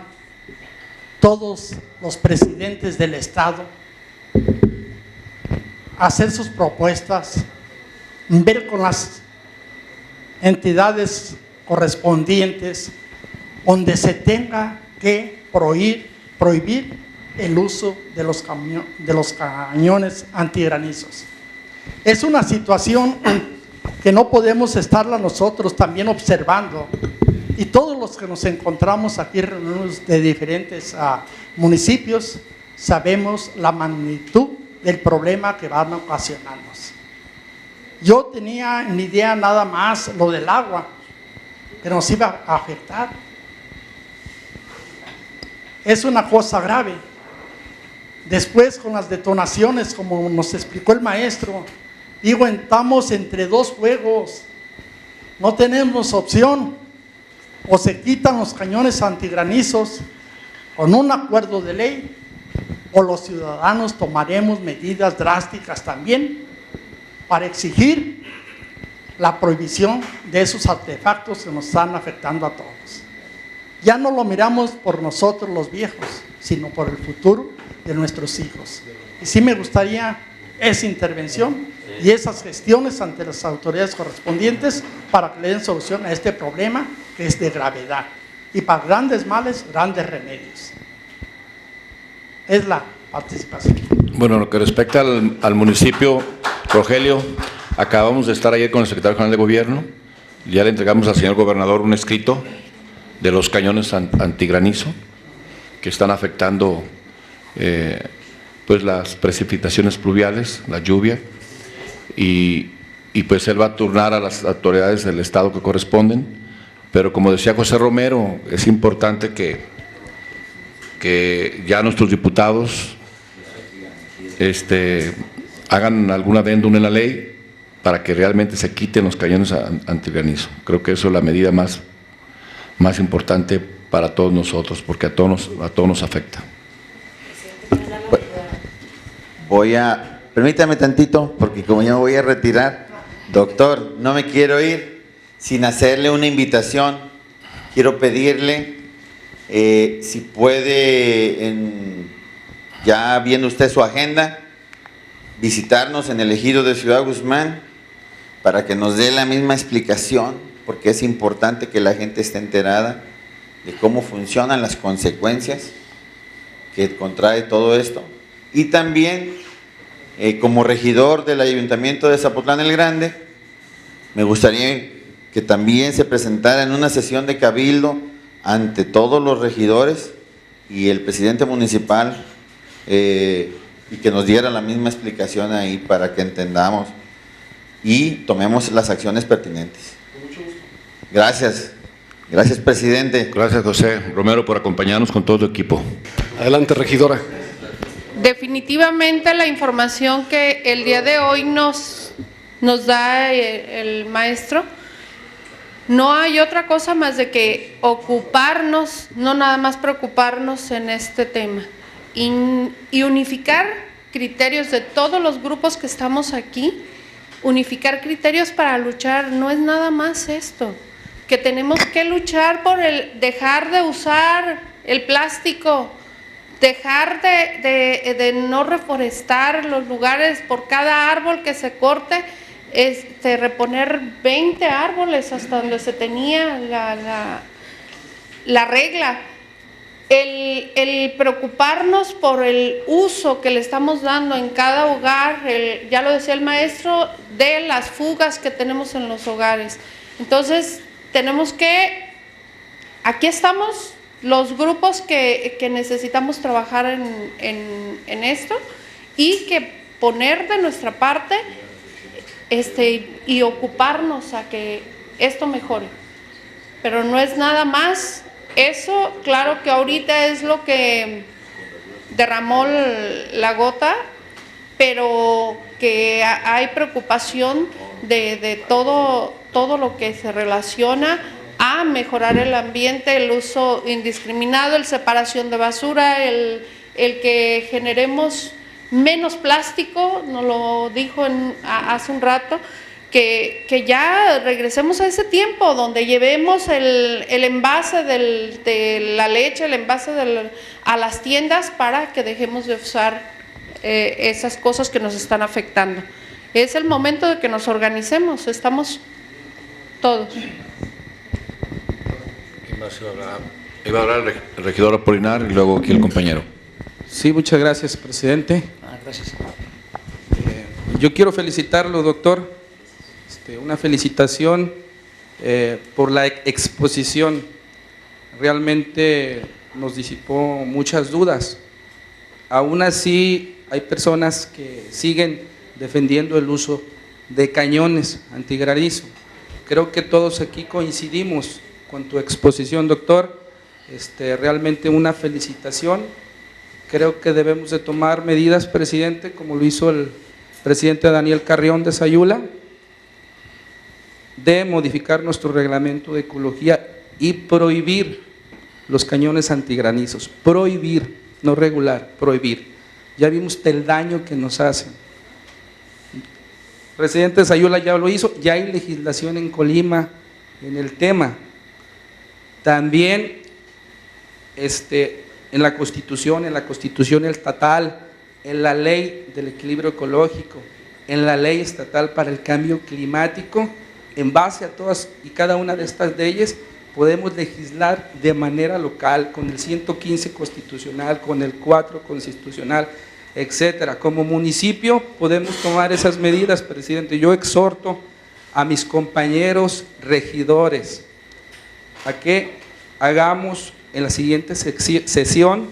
todos los presidentes del Estado, hacer sus propuestas, ver con las entidades correspondientes donde se tenga que prohibir el uso de los cañones antigranizos. Es una situación que no podemos estarla nosotros también observando, y todos los que nos encontramos aquí reunidos de diferentes municipios sabemos la magnitud del problema que van a ocasionarnos. Yo tenía en idea nada más lo del agua, que nos iba a afectar. Es una cosa grave. Después con las detonaciones, como nos explicó el maestro, digo, estamos entre dos fuegos, no tenemos opción, o se quitan los cañones antigranizos con un acuerdo de ley, o los ciudadanos tomaremos medidas drásticas también para exigir la prohibición de esos artefactos que nos están afectando a todos. Ya no lo miramos por nosotros los viejos, sino por el futuro de nuestros hijos. Y sí me gustaría esa intervención y esas gestiones ante las autoridades correspondientes para que le den solución a este problema que es de gravedad. Y para grandes males, grandes remedios. Es la participación. Bueno, lo que respecta al municipio, Rogelio, acabamos de estar ayer con el secretario general de Gobierno, ya le entregamos al señor gobernador un escrito de los cañones antigranizo que están afectando pues las precipitaciones pluviales, la lluvia, y pues él va a turnar a las autoridades del estado que corresponden, pero como decía José Romero, es importante que ya nuestros diputados hagan algún adendum en la ley para que realmente se quiten los cañones antigranizo. Creo que eso es la medida más importante para todos nosotros, porque a todos nos afecta. Permítame tantito, porque como ya me voy a retirar, doctor, no me quiero ir sin hacerle una invitación. Quiero pedirle, si puede, ya viendo usted su agenda, visitarnos en el ejido de Ciudad Guzmán para que nos dé la misma explicación, porque es importante que la gente esté enterada de cómo funcionan las consecuencias que contrae todo esto. Y también, como regidor del Ayuntamiento de Zapotlán el Grande, me gustaría que también se presentara en una sesión de cabildo ante todos los regidores y el presidente municipal, y que nos diera la misma explicación ahí para que entendamos y tomemos las acciones pertinentes. Gracias. Gracias, presidente. Gracias, José Romero, por acompañarnos con todo tu equipo. Adelante, regidora. Definitivamente la información que el día de hoy nos da el maestro, no hay otra cosa más de que ocuparnos, no nada más preocuparnos en este tema y unificar criterios de todos los grupos que estamos aquí, unificar criterios para luchar. No es nada más esto, que tenemos que luchar por dejar de usar el plástico, dejar de no reforestar los lugares, por cada árbol que se corte, reponer 20 árboles hasta donde se tenía la regla. El preocuparnos por el uso que le estamos dando en cada hogar, ya lo decía el maestro, de las fugas que tenemos en los hogares. Entonces, tenemos que, aquí estamos los grupos que necesitamos trabajar en esto y que poner de nuestra parte y ocuparnos a que esto mejore. Pero no es nada más eso. Claro que ahorita es lo que derramó la gota, pero que hay preocupación de todo lo que se relaciona a mejorar el ambiente, el uso indiscriminado, el separación de basura, el que generemos menos plástico, nos lo dijo hace un rato, que ya regresemos a ese tiempo donde llevemos el envase de la leche, el envase a las tiendas, para que dejemos de usar esas cosas que nos están afectando. Es el momento de que nos organicemos, estamos todos. Iba a hablar el regidor Apolinar y luego aquí el compañero. Sí, muchas gracias, presidente. Gracias. Yo quiero felicitarlo, doctor. Una felicitación por la exposición. Realmente nos disipó muchas dudas. Aún así, hay personas que siguen defendiendo el uso de cañones antigranizo. Creo que todos aquí coincidimos con tu exposición, doctor. Realmente una felicitación creo que debemos de tomar medidas, presidente, como lo hizo el presidente Daniel Carrión de Sayula, de modificar nuestro reglamento de ecología y prohibir los cañones antigranizos. Prohibir, no regular, prohibir. Ya vimos el daño que nos hacen. El presidente de Sayula ya lo hizo, ya hay legislación en Colima en el tema. También en la Constitución estatal, en la Ley del Equilibrio Ecológico, en la Ley Estatal para el Cambio Climático, en base a todas y cada una de estas leyes, podemos legislar de manera local, con el 115 constitucional, con el 4 constitucional, etcétera. Como municipio podemos tomar esas medidas, presidente. Yo exhorto a mis compañeros regidores a que hagamos en la siguiente sesión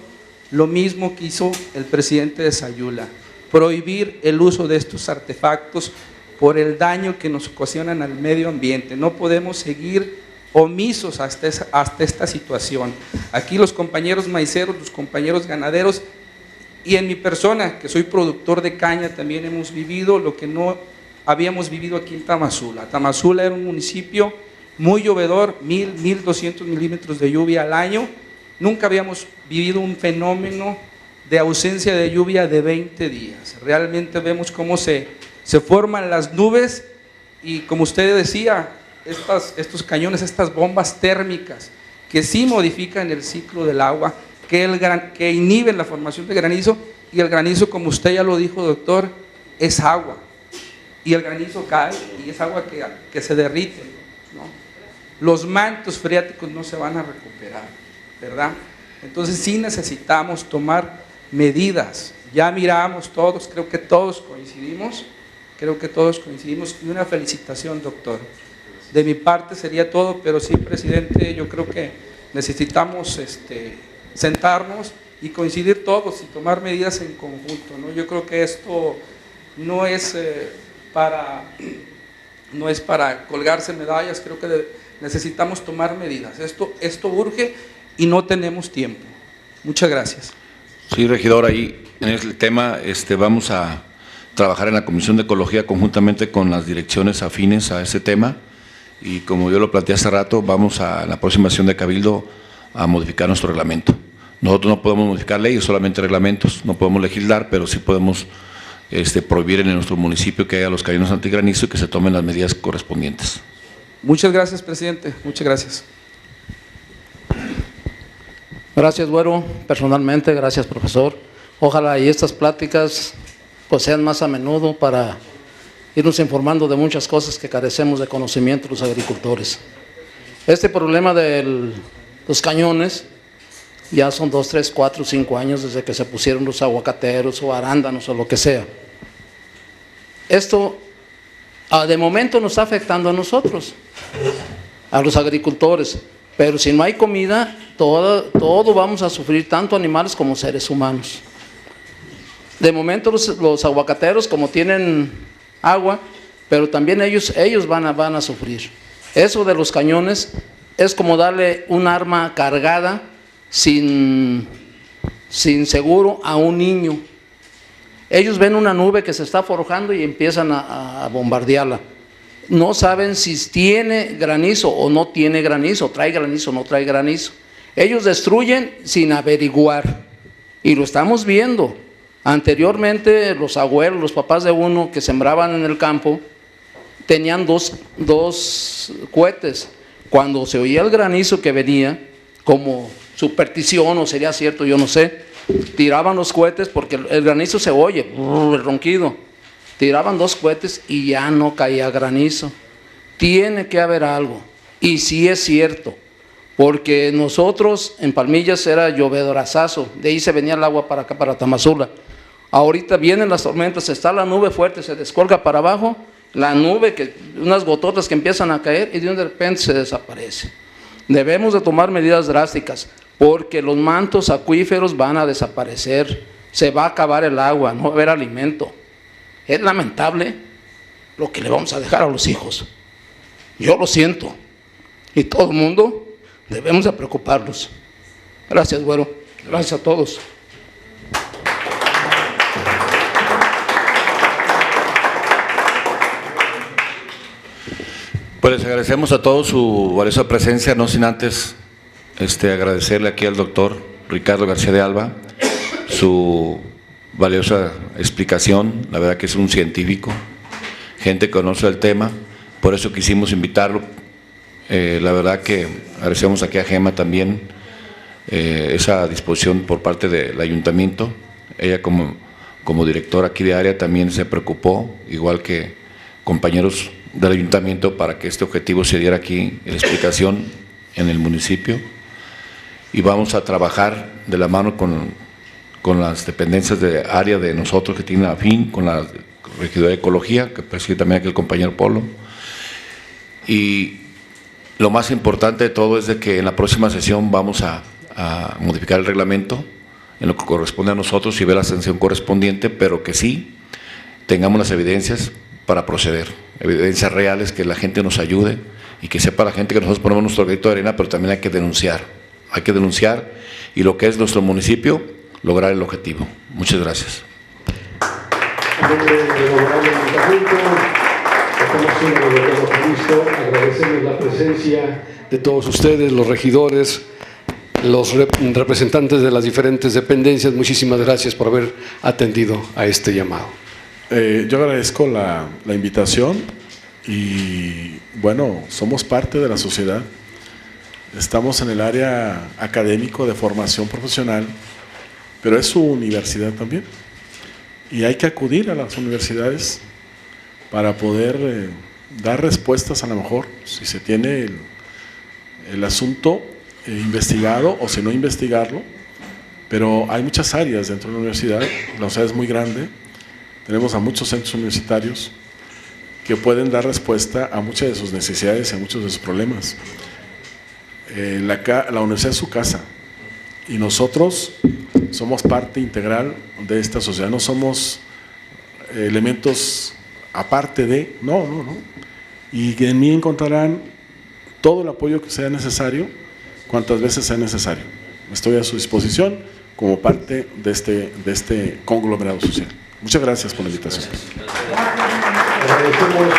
lo mismo que hizo el presidente de Sayula: prohibir el uso de estos artefactos por el daño que nos ocasionan al medio ambiente. No podemos seguir omisos hasta esta situación. Aquí los compañeros maiceros, los compañeros ganaderos y en mi persona, que soy productor de caña, también hemos vivido lo que no habíamos vivido aquí en Tamazula. Tamazula era un municipio muy llovedor, 1,200 milímetros de lluvia al año. Nunca habíamos vivido un fenómeno de ausencia de lluvia de 20 días. Realmente vemos cómo se forman las nubes y, como usted decía, estos cañones, estas bombas térmicas que sí modifican el ciclo del agua, que inhiben la formación de granizo, y el granizo, como usted ya lo dijo, doctor, es agua, y el granizo cae y es agua que se derrite, ¿no? Los mantos freáticos no se van a recuperar, ¿verdad? Entonces sí necesitamos tomar medidas. Ya miramos todos, creo que todos coincidimos, y una felicitación, doctor. De mi parte sería todo, pero sí, presidente, yo creo que necesitamos sentarnos y coincidir todos y tomar medidas en conjunto, ¿no? Yo creo que esto no es para colgarse medallas, creo que necesitamos tomar medidas. Esto urge y no tenemos tiempo. Muchas gracias. Sí, regidor, ahí en el tema vamos a trabajar en la Comisión de Ecología conjuntamente con las direcciones afines a ese tema, y como yo lo planteé hace rato, vamos a la próxima sesión de Cabildo a modificar nuestro reglamento. Nosotros no podemos modificar leyes, solamente reglamentos, no podemos legislar, pero sí podemos prohibir en nuestro municipio que haya los cañones antigranizo y que se tomen las medidas correspondientes. Muchas gracias, presidente. Muchas gracias. Gracias, Güero. Personalmente, gracias, profesor. Ojalá y estas pláticas pues sean más a menudo para irnos informando de muchas cosas que carecemos de conocimiento los agricultores. Este problema de los cañones ya son 2, 3, 4, 5 años desde que se pusieron los aguacateros o arándanos o lo que sea. Esto de momento nos está afectando a nosotros, a los agricultores, pero si no hay comida, todo vamos a sufrir, tanto animales como seres humanos. De momento los aguacateros, como tienen agua, pero también ellos van a sufrir. Eso de los cañones es como darle un arma cargada sin seguro a un niño. Ellos ven una nube que se está forjando y empiezan a bombardearla. No saben si tiene granizo o no tiene granizo, trae granizo o no trae granizo. Ellos destruyen sin averiguar, y lo estamos viendo. Anteriormente los abuelos, los papás de uno que sembraban en el campo, tenían dos cohetes. Cuando se oía el granizo que venía, como superstición o sería cierto, yo no sé, tiraban los cohetes porque el granizo se oye, el ronquido. Tiraban 2 cohetes y ya no caía granizo. Tiene que haber algo. Y sí es cierto, porque nosotros en Palmillas era llovedorazazo, de ahí se venía el agua para acá, para Tamazula. Ahorita vienen las tormentas, está la nube fuerte, se descolga para abajo, la nube, unas gototas que empiezan a caer y de repente se desaparece. Debemos de tomar medidas drásticas, porque los mantos acuíferos van a desaparecer, se va a acabar el agua, no va a haber alimento. Es lamentable lo que le vamos a dejar a los hijos. Yo lo siento. Y todo el mundo debemos de preocuparnos. Gracias, Güero. Gracias a todos. Pues les agradecemos a todos su valiosa presencia, no sin antes agradecerle aquí al doctor Ricardo García de Alba su valiosa explicación. La verdad que es un científico, gente que conoce el tema, por eso quisimos invitarlo. La verdad que agradecemos aquí a Gema también esa disposición por parte del ayuntamiento. Ella como directora aquí de área también se preocupó, igual que compañeros del ayuntamiento, para que este objetivo se diera aquí en la explicación en el municipio. Y vamos a trabajar de la mano con las dependencias de área de nosotros que tienen afín, con la Regiduría de Ecología, que preside también aquí el compañero Polo. Y lo más importante de todo es de que en la próxima sesión vamos a modificar el reglamento en lo que corresponde a nosotros y ver la sanción correspondiente, pero que sí tengamos las evidencias para proceder, evidencias reales, que la gente nos ayude y que sepa la gente que nosotros ponemos nuestro granito de arena, pero también hay que denunciar y lo que es nuestro municipio, lograr el objetivo. Muchas gracias. En nombre del honorable ayuntamiento, agradecemos la presencia de todos ustedes, los regidores, los representantes de las diferentes dependencias. Muchísimas gracias por haber atendido a este llamado. Yo agradezco la invitación y bueno, somos parte de la sociedad. Estamos en el área académico de formación profesional, pero es su universidad también. Y hay que acudir a las universidades para poder dar respuestas, a lo mejor, si se tiene el asunto investigado o si no investigarlo. Pero hay muchas áreas dentro de la universidad, la universidad es muy grande, tenemos a muchos centros universitarios que pueden dar respuesta a muchas de sus necesidades y a muchos de sus problemas. La universidad es su casa y nosotros somos parte integral de esta sociedad, no somos elementos aparte de, no. Y en mí encontrarán todo el apoyo que sea necesario, cuantas veces sea necesario. Estoy a su disposición como parte de este conglomerado social. Muchas gracias por la invitación. Agradecemos